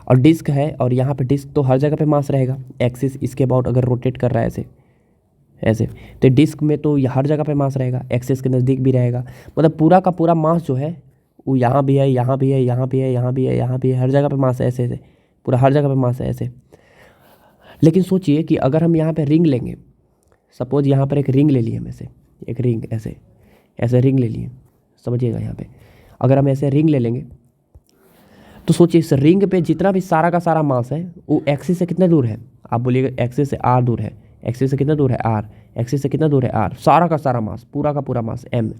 और डिस्क है और यहाँ पे डिस्क, तो हर जगह पे मास रहेगा। एक्सिस इसके अबाउट अगर रोटेट कर रहा है ऐसे ऐसे, तो डिस्क में तो हर जगह पे मास रहेगा, एक्सिस के नज़दीक भी रहेगा। मतलब पूरा का पूरा मास जो है वो यहाँ भी है, यहाँ भी है, यहाँ भी है, यहाँ भी है, यहाँ भी है, हर जगह पे मास है ऐसे ऐसे, पूरा हर जगह पे मास है ऐसे। लेकिन सोचिए कि अगर हम यहाँ पे रिंग लेंगे, सपोज यहाँ पर एक रिंग ले लिए हम, ऐसे एक रिंग, ऐसे ऐसे रिंग ले लिए, समझिएगा। यहाँ पे अगर हम ऐसे रिंग ले लेंगे तो सोचिए इस रिंग पे जितना भी सारा का सारा मास है वो एक्सिस से कितना दूर है, आप बोलिएगा एक्सिस से आर दूर है। एक्सिस से कितना दूर है, आर। एक्सिस से कितना दूर है, आर। सारा का सारा मास, पूरा का पूरा मास एम।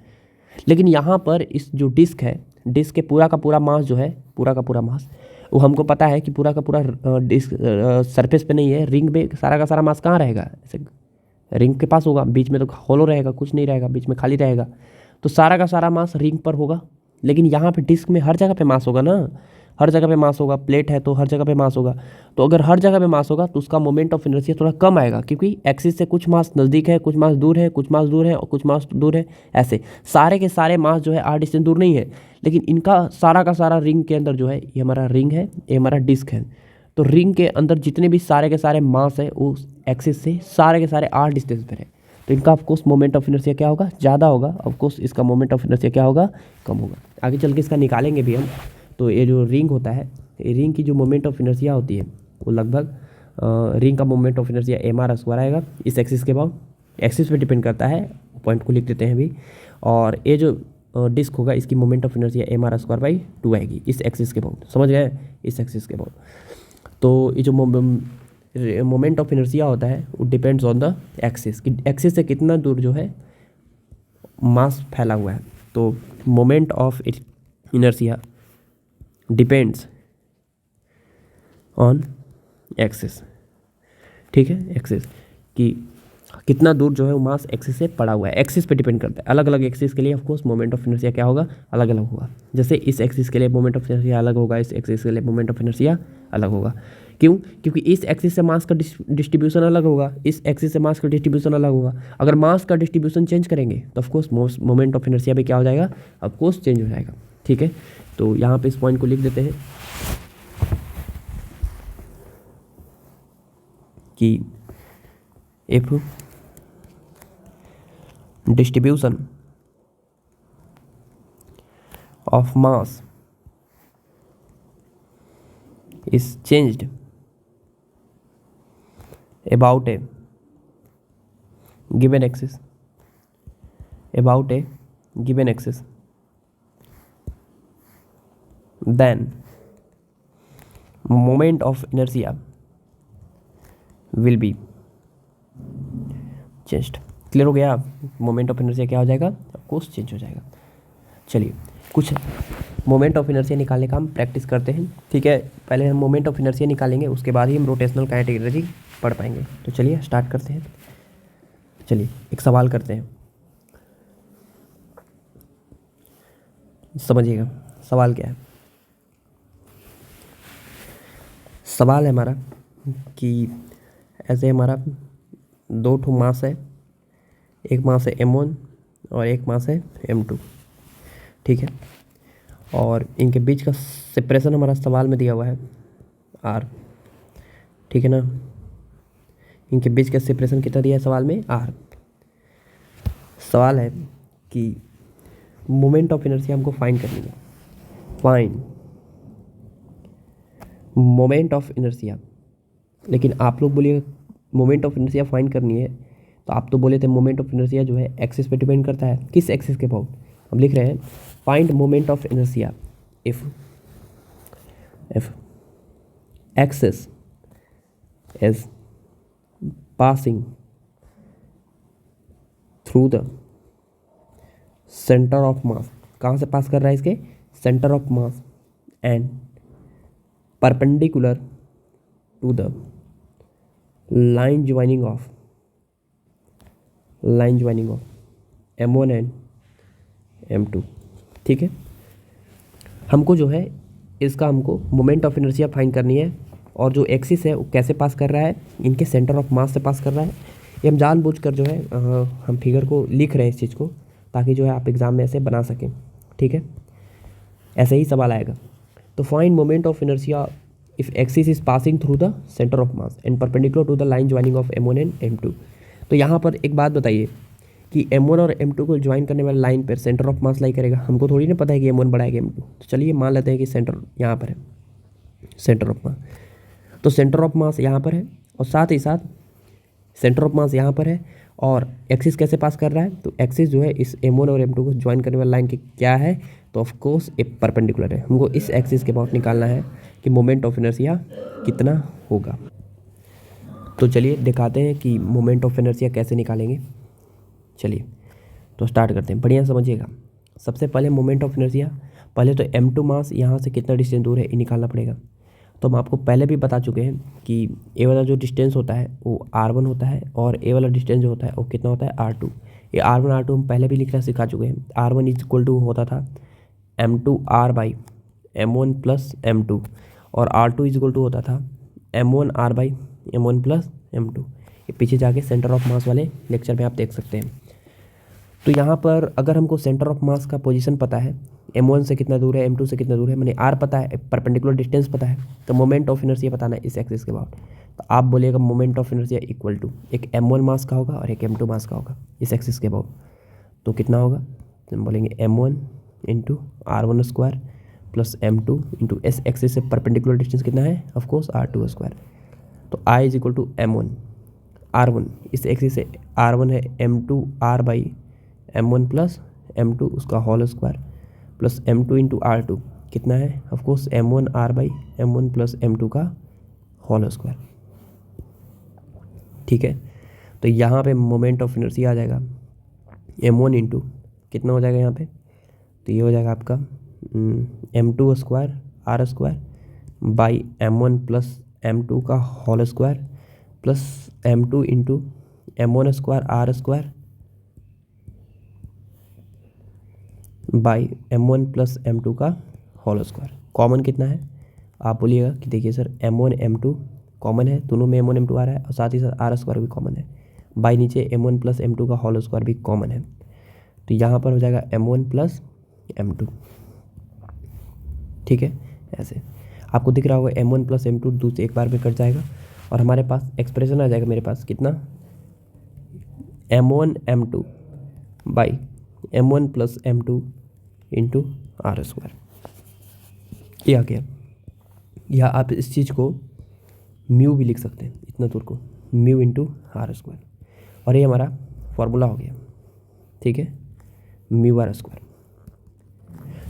लेकिन यहाँ पर इस जो डिस्क है, डिस्क के पूरा का पूरा मास जो है, पूरा का पूरा मास, वो हमको पता है कि पूरा का पूरा डिस्क सरफेस पे नहीं है। रिंग पे सारा का सारा मास कहाँ रहेगा, ऐसे रिंग के पास होगा, बीच में तो होलो रहेगा, कुछ नहीं रहेगा, बीच में खाली रहेगा। तो सारा का सारा मास रिंग पर होगा। लेकिन यहाँ पे डिस्क में हर जगह पे मास होगा ना, हर जगह पे मास होगा। प्लेट है तो हर जगह पे मास होगा। तो अगर हर जगह पे मास होगा तो उसका मोमेंट ऑफ इनर्शिया थोड़ा कम आएगा, क्योंकि एक्सिस से कुछ मास नज़दीक है, कुछ मास दूर है, कुछ मास दूर है और कुछ मास दूर है। ऐसे सारे के सारे मास जो है आर डिस्टेंस दूर नहीं है, लेकिन इनका सारा का सारा रिंग के अंदर जो है, ये हमारा रिंग है, ये हमारा डिस्क है। तो रिंग के अंदर जितने भी सारे के सारे मास है वो एक्सिस से सारे के सारे आर डिस्टेंस पर है। तो इनका ऑफकोर्स मोमेंट ऑफ इनर्शिया क्या होगा, ज़्यादा होगा। ऑफकोर्स इसका मोमेंट ऑफ इनर्शिया क्या होगा, कम होगा। आगे चल के इसका निकालेंगे भी हम। तो ये जो रिंग होता है, ये रिंग की जो मोमेंट ऑफ इनर्शिया होती है वो लगभग रिंग का moment of inertia M R square आएगा इस एक्सिस के अबाउट। एक्सिस पे डिपेंड करता है, पॉइंट को लिख देते हैं अभी। और ये जो डिस्क होगा इसकी moment of inertia M R square by 2 आएगी इस एक्सिस के अबाउट। समझ गए, इस एक्सिस के अबाउट। तो ये जो मोमेंट ऑफ इनर्शिया होता है वो डिपेंड्स ऑन द एक्सिस, कि एक्सिस से कितना दूर जो है मास फैला हुआ है। तो moment of inertia depends on axis. ठीक है, एक्सिस कि कितना दूर जो है वो मास एक्सिस से पड़ा हुआ है, एक्सिस पे डिपेंड करता है। अलग अलग एक्सिस के लिए ऑफकोर्स मोमेंट ऑफ इनर्शिया क्या होगा, अलग अलग होगा। जैसे इस एक्सिस के लिए मोमेंट ऑफ इनर्शिया अलग होगा, इस एक्सिस के लिए मोमेंट ऑफ इनर्शिया अलग होगा। क्यों, क्योंकि इस एक्सिस से मास का डिस्ट्रीब्यूशन अलग होगा, इस एक्सिस से मास का डिस्ट्रीब्यूशन अलग होगा। अगर मास का डिस्ट्रीब्यूशन चेंज करेंगे तो ऑफकोर्स मोमेंट ऑफ इनर्शिया भी क्या हो जाएगा, ऑफकोर्स चेंज हो जाएगा। ठीक है, तो यहाँ पे इस पॉइंट को लिख देते हैं कि if distribution of mass is changed about a given axis, then moment of inertia will be changed। Clear हो गया, मोमेंट ऑफ इनर्शिया क्या हो जाएगा, ऑफकोर्स चेंज हो जाएगा। चलिए कुछ मोमेंट ऑफ इनर्शिया निकालने का हम प्रैक्टिस करते हैं। ठीक है, पहले हम मोमेंट ऑफ इनर्शिया निकालेंगे, उसके बाद ही हम रोटेशनल काइनेटिक एनर्जी पढ़ पाएंगे। तो चलिए स्टार्ट करते हैं। चलिए एक सवाल करते हैं, समझिएगा सवाल क्या है। सवाल है हमारा कि ऐसे हमारा दो ठो मास है, एक मास है m1 और एक मास है m2। ठीक है, और इनके बीच का सेपरेशन हमारा सवाल में दिया हुआ है r। ठीक है ना, इनके बीच का सेपरेशन कितना दिया है सवाल में, r। सवाल है कि मोमेंट ऑफ इनर्शिया हमको फाइंड करनी है। Find moment of inertia. लेकिन आप लोग बोलिए मोमेंट ऑफ इनर्शिया फाइंड करनी है, तो आप तो बोले थे मोमेंट ऑफ इनर्शिया जो है एक्सिस पे डिपेंड करता है। किस एक्सिस के अबाउट, हम लिख रहे हैं find moment of inertia if axis as passing through the centre of mass, कहाँ से पास कर रहा है, इसके centre of mass and perpendicular to the line joining of M1 and M2। ठीक है, हमको जो है इसका हमको मोमेंट ऑफ इनर्शिया फाइंड करनी है, और जो एक्सिस है वो कैसे पास कर रहा है, इनके सेंटर ऑफ मास से पास कर रहा है। ये हम जानबूझकर जो है हम फिगर को लिख रहे हैं इस चीज़ को, ताकि जो है आप एग्ज़ाम में ऐसे बना सकें। ठीक है, ऐसे ही सवाल आएगा। तो find moment of inertia if axis is passing through the centre of mass and perpendicular to the line joining of M1 and M2। तो यहाँ पर एक बात बताइए कि M1 और M2 को ज्वाइन करने वाले लाइन पर सेंटर ऑफ मास लाई करेगा। हमको थोड़ी ना पता है कि M1 बड़ा है कि M2। तो चलिए मान लेते हैं कि सेंटर यहाँ पर है, सेंटर ऑफ मास। तो सेंटर ऑफ मास यहाँ पर है, और साथ ही साथ सेंटर ऑफ मास यहाँ पर है, और एक्सिस कैसे पास कर रहा है, तो एक्सिस जो है इस M1 और M2 को ज्वाइन करने वाली लाइन की क्या है, तो ऑफ कोर्स ए परपेंडिकुलर है। हमको इस एक्सिस के अबाउट निकालना है कि मोमेंट ऑफ इनर्शिया कितना होगा। तो चलिए दिखाते हैं कि मोमेंट ऑफ इनर्शिया कैसे निकालेंगे। चलिए तो स्टार्ट करते हैं, बढ़िया समझिएगा। सबसे पहले मोमेंट ऑफ इनर्शिया, पहले तो M2 मास यहाँ से कितना डिस्टेंस दूर है ये निकालना पड़ेगा। तो हम आपको पहले भी बता चुके हैं कि ए वाला जो डिस्टेंस होता है वो R1 होता है, और ए वाला डिस्टेंस जो होता है वो कितना होता है, R2। ये R1 R2 हम पहले भी लिखना सिखा चुके हैं। R1 इज इक्वल टू होता था M2R by M1 plus M2, और R2 इज इक्वल टू होता था M1R by M1 plus M2। ये पीछे जाके सेंटर ऑफ मास वाले लेक्चर में आप देख सकते हैं। तो यहाँ पर अगर हमको सेंटर ऑफ मास का पोजीशन पता है, M1 से कितना दूर है, M2 से कितना दूर है, मैंने R पता है, परपेंडिकुलर डिस्टेंस पता है, तो मोमेंट ऑफ इनर्शिया बताना है इस एक्सिस के बाद। तो आप बोलिएगा moment of inertia equal to एक M1 मास का होगा और एक M2 मास का होगा इस एक्सिस के बाद। तो कितना होगा, तो हम बोलेंगे M1 into R1 square plus M2 into इस एक्सिस से परपेंडिकुलर डिस्टेंस कितना है, ऑफकोर्स R2 स्क्वायर। तो I is equal to M1 R1, इस एक्सिस से R1 है M2R by M1 plus M2 उसका whole square plus M2 into R2 कितना है, of course M1R by M1 plus M2 का होल स्क्वायर। ठीक है, तो यहाँ पे मोमेंट ऑफ इनर्शिया आ जाएगा M1 इंटू कितना हो जाएगा यहाँ पे, तो ये हो जाएगा आपका M2 square R square by M1 plus M2 का whole square plus M2 into M1 square R square by M1 plus M2 का होल स्क्वायर। कॉमन कितना है, आप बोलिएगा कि देखिए सर M1 M2 कॉमन है, दोनों में M1 M2 आ रहा है, और साथ ही साथ R स्क्वायर भी कॉमन है, बाई नीचे M1 प्लस M2 का होल स्क्वायर भी कॉमन है। तो यहाँ पर हो जाएगा M1 प्लस M2। ठीक है, ऐसे आपको दिख रहा होगा M1 प्लस M2 दूसरे एक बार में कट जाएगा, और हमारे पास एक्सप्रेशन आ जाएगा मेरे पास कितना, M1 M2 by M1 plus M2 into R square. ये आ गया, या आप इस चीज़ को म्यू भी लिख सकते हैं, इतना दूर को म्यू इंटू R स्क्वायर, और ये हमारा फॉर्मूला हो गया। ठीक है, म्यू R स्क्वायर।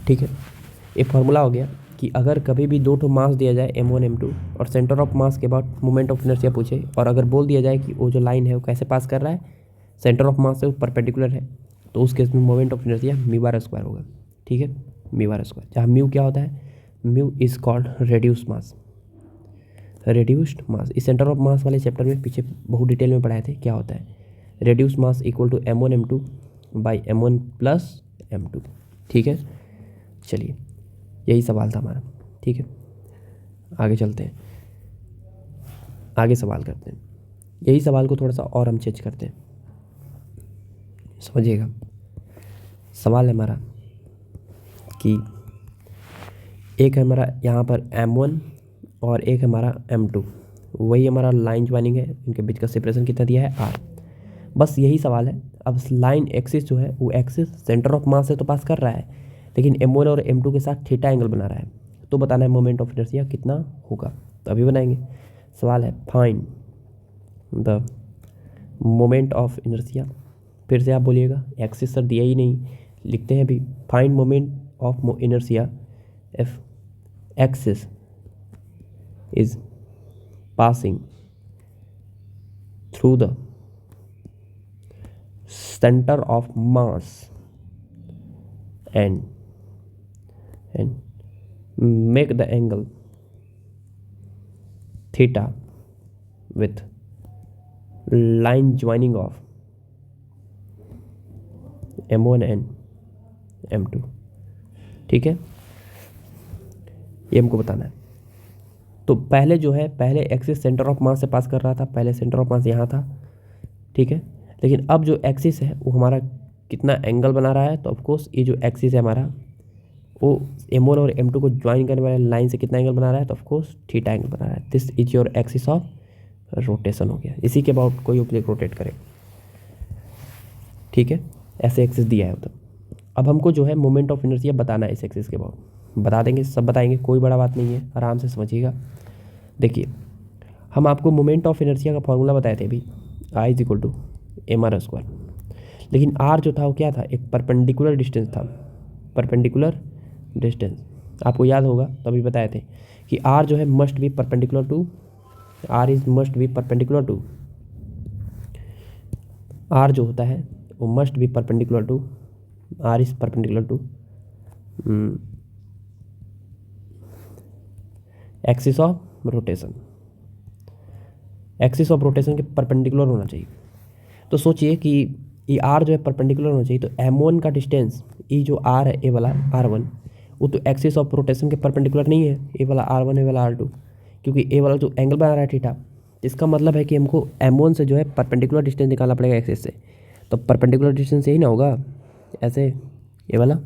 ठीक है, ये फार्मूला हो गया कि अगर कभी भी दो ठो मास दिया जाए M1 M2 और सेंटर ऑफ मास के बाद मोमेंट ऑफ इनर्शिया पूछे, और अगर बोल दिया जाए कि वो जो लाइन है वो कैसे पास कर रहा है, सेंटर ऑफ मास से वो परपेंडिकुलर है, तो उस केस में moment of inertia mu R square होगा। ठीक है, म्यू R स्क्वायर, जहाँ म्यू क्या होता है, mu is called reduced mass, reduced mass. इस सेंटर ऑफ मास वाले चैप्टर में पीछे बहुत डिटेल में पढ़ाए थे क्या होता है। Reduced mass equal to M1 M2 by M1 plus M2। ठीक है, चलिए यही सवाल था हमारा। ठीक है, आगे चलते हैं, आगे सवाल करते हैं। यही सवाल को थोड़ा सा और हम चेंज करते हैं, समझिएगा। सवाल है हमारा कि एक है हमारा यहाँ पर M1 और एक है हमारा M2, वही हमारा लाइन ज्वाइनिंग है, इनके बीच का सेपरेशन कितना दिया है R। बस यही सवाल है। अब लाइन एक्सिस जो है वो एक्सिस सेंटर ऑफ मास से तो पास कर रहा है, लेकिन M1 और M2 के साथ थीटा एंगल बना रहा है, तो बताना है मोमेंट ऑफ इनर्शिया कितना होगा। तो अभी बनाएंगे। सवाल है find the moment of inertia. फिर से आप बोलिएगा एक्सिस सर दिया ही नहीं, लिखते हैं अभी। Find moment of inertia if axis is passing through the center of mass and make the angle theta with line joining of m1 and m2। ठीक है, ये हमको बताना है। तो पहले जो है, पहले एक्सिस सेंटर ऑफ मास से पास कर रहा था, पहले सेंटर ऑफ मास यहाँ था, ठीक है। लेकिन अब जो एक्सिस है वो हमारा कितना एंगल बना रहा है, तो ऑफकोर्स ये जो एक्सिस है हमारा वो m1 और m2 को ज्वाइन करने वाले लाइन से कितना एंगल बना रहा है, तो ऑफकोर्स थीटा एंगल बना रहा है। This is your axis of rotation हो गया। इसी के अबाउट कोई ऑब्जेक्ट रोटेट करे, ठीक है, ऐसे एक्सिस दिया है उधर। अब हमको जो है मोमेंट ऑफ इनर्शिया बताना है इस एक्सिस के अबाउट। बता देंगे, सब बताएंगे, कोई बड़ा बात नहीं है, आराम से समझिएगा। देखिए, हम आपको मोमेंट ऑफ इनर्शिया का फॉर्मूला बताए थे अभी, I is equal to mr²। लेकिन r जो था वो क्या था, एक परपेंडिकुलर डिस्टेंस था, परपेंडिकुलर डिस्टेंस आपको याद होगा, तभी बताए थे कि r जो है must be perpendicular to, r is must be perpendicular to, r जो होता है वो must be perpendicular to, r is perpendicular to axis of rotation. Axis of rotation के परपेंडिकुलर होना चाहिए। तो सोचिए कि ये r जो है परपेंडिकुलर होना चाहिए, तो m1 का डिस्टेंस, ये जो r है, ए वाला r1, वो तो एक्सिस ऑफ रोटेशन के परपेंडिकुलर नहीं है, ए वाला r1 ए वाला r2, क्योंकि ए वाला जो एंगल बना रहा है थीटा, इसका मतलब है कि हमको m1 से जो है परपेंडिकुलर डिस्टेंस निकालना पड़ेगा एक्सिस से। तो परपेंडिकुलर डिस्टेंस यही ना होगा, ऐसे ये वाला,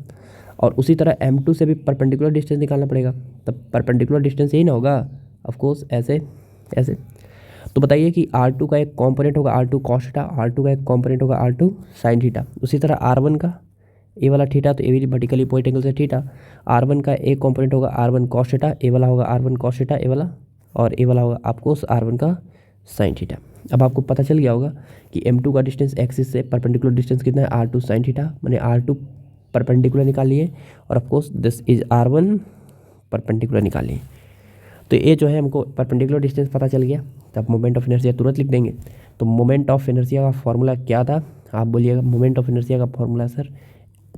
और उसी तरह m2 से भी परपेंडिकुलर डिस्टेंस निकालना पड़ेगा, तब परपेंडिकुलर डिस्टेंस यही ना होगा, ऑफकोर्स ऐसे ऐसे। तो बताइए कि R2 का एक कंपोनेंट होगा R2 cos थीटा, R2 का एक कंपोनेंट होगा R2 sin थीटा, उसी तरह R1 का ए वाला थीटा, तो ए भी वर्टिकली पॉइंट एंगल से थीटा, R1 का एक कंपोनेंट होगा R1 cos थीटा, ए वाला होगा R1 cos थीटा ए वाला, और ए वाला होगा आपको R1 का sin थीटा। अब आपको पता चल गया होगा कि m2 का डिस्टेंस एक्सिस से परपेंडिकुलर डिस्टेंस कितना है, R2 sin थीटा, मैंने R2 परपेंडिकुलर निकाल लिए, और of course this is R1 perpendicular निकाल लिए। तो ये जो है हमको परपेंडिकुलर डिस्टेंस पता चल गया, तब मोमेंट ऑफ इनर्शिया तुरंत लिख देंगे। तो मोमेंट ऑफ इनर्शिया का फॉर्मूला क्या था, आप बोलिएगा। मोमेंट ऑफ इनर्शिया का formula sir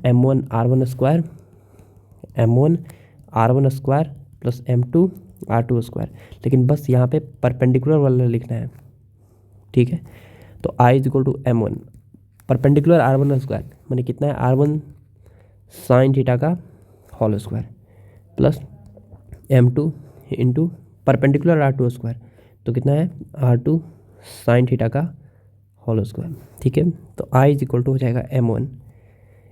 m1 r1 square, m1 r1 square plus m2 r2 square, लेकिन बस यहाँ पे परपेंडिकुलर वाला लिखना है, ठीक है। तो I is equal to m1 perpendicular r1 square, मैंने कितना है r1 साइन थीटा का whole square plus m2 into perpendicular R2 square, तो कितना है R2 साइन थीटा का होल स्क्वायर, ठीक है। तो I इज इक्वल टू हो जाएगा m1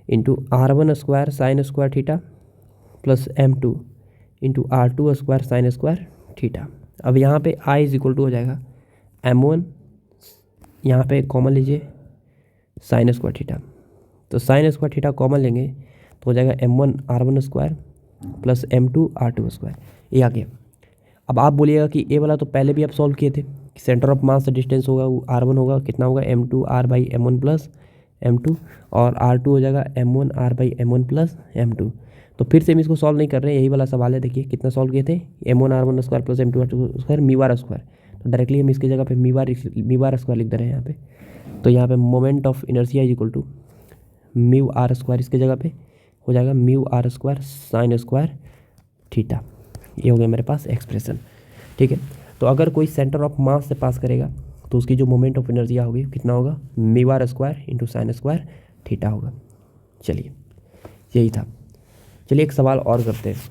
into R1 square sine square theta plus m2 into R2 square sine square theta. अब यहाँ पे I इज इक्वल टू हो जाएगा m1, यहाँ पे कॉमन लीजिए साइन स्क्वायर थीटा, तो साइन स्क्वायर थीटा कॉमन लेंगे तो हो जाएगा m1 R1 square plus m2 R2 square, ये आ गया। अब आप बोलिएगा कि ए वाला तो पहले भी आप सॉल्व किए थे, सेंटर ऑफ मास से डिस्टेंस होगा वो R1 होगा, कितना होगा m2 r by m1 plus m2, और R2 हो जाएगा m1 r by m1 plus m2। तो फिर से हम इसको सॉल्व नहीं कर रहे हैं, यही वाला सवाल है। देखिए कितना सॉल्व किए थे, m1 r1 square plus m2 r2 square मी वार स्क्वायर, तो डायरेक्टली हम इसकी जगह पे मी वार स्क्वायर लिख दे रहे हैं यहाँ पे। तो यहाँ पे moment of inertia is equal to mu R square, इसके जगह पे हो जाएगा mu R square sine square theta. ये हो गया मेरे पास एक्सप्रेशन, ठीक है। तो अगर कोई सेंटर ऑफ मास से पास करेगा तो उसकी जो मोमेंट ऑफ इनर्शिया होगी कितना होगा, mu R square into sine square theta होगा। चलिए यही था। चलिए एक सवाल और करते हैं,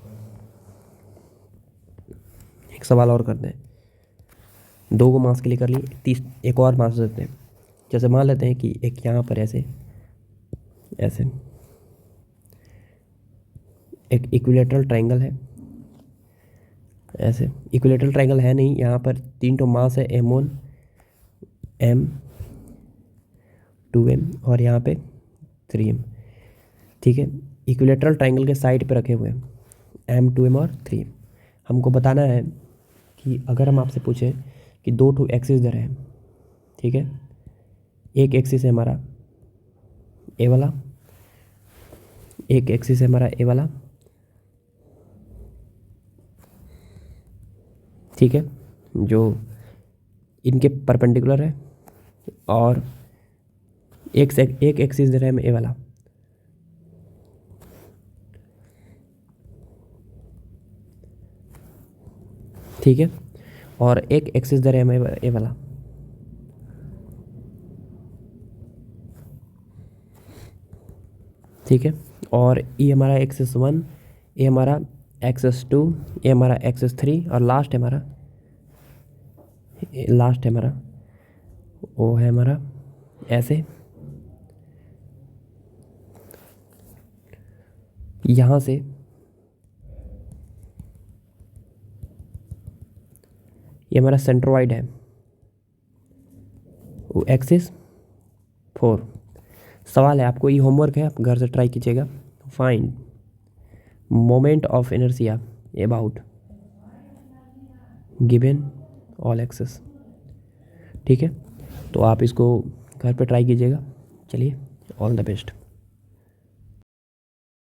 एक सवाल और करते हैं। 2 को मास के लिए कर लिए, 30 एक और मास देते हैं। जैसे मान लेते हैं कि एक यहाँ पर ऐसे ऐसे एक इक्विलेटरल ट्रायंगल है, ऐसे इक्विलेटरल ट्रायंगल है नहीं, यहाँ पर 3 तो मास है m1 m 2m और यहाँ पे 3m, ठीक है। इक्विलेटरल ट्रायंगल के साइड पे रखे हुए हैं m 2m और 3m। हमको बताना है कि अगर हम आपसे पूछें कि 2 एक्सिस दे रहे हैं, ठीक है, एक एक्सिस है हमारा ए वाला, एक एक्सिस है हमारा ए वाला, ठीक है, जो इनके परपेंडिकुलर है, और एक एक्सिस दे रहा है हमें ए वाला, ठीक है, और एक एक्सिस दे रहा है हमें ए वाला, ठीक है, और ये हमारा एक्सिस 1, ये हमारा एक्सिस 2, ये हमारा एक्सिस 3 और लास्ट है हमारा वो है हमारा ऐसे, यहाँ से ये हमारा सेंट्रोइड है, वो एक्सिस 4। सवाल है, आपको ये होमवर्क है, आप घर से ट्राई कीजिएगा। Find moment of inertia about given all axes, ठीक है, तो आप इसको घर पे ट्राई कीजिएगा। चलिए, ऑल द बेस्ट।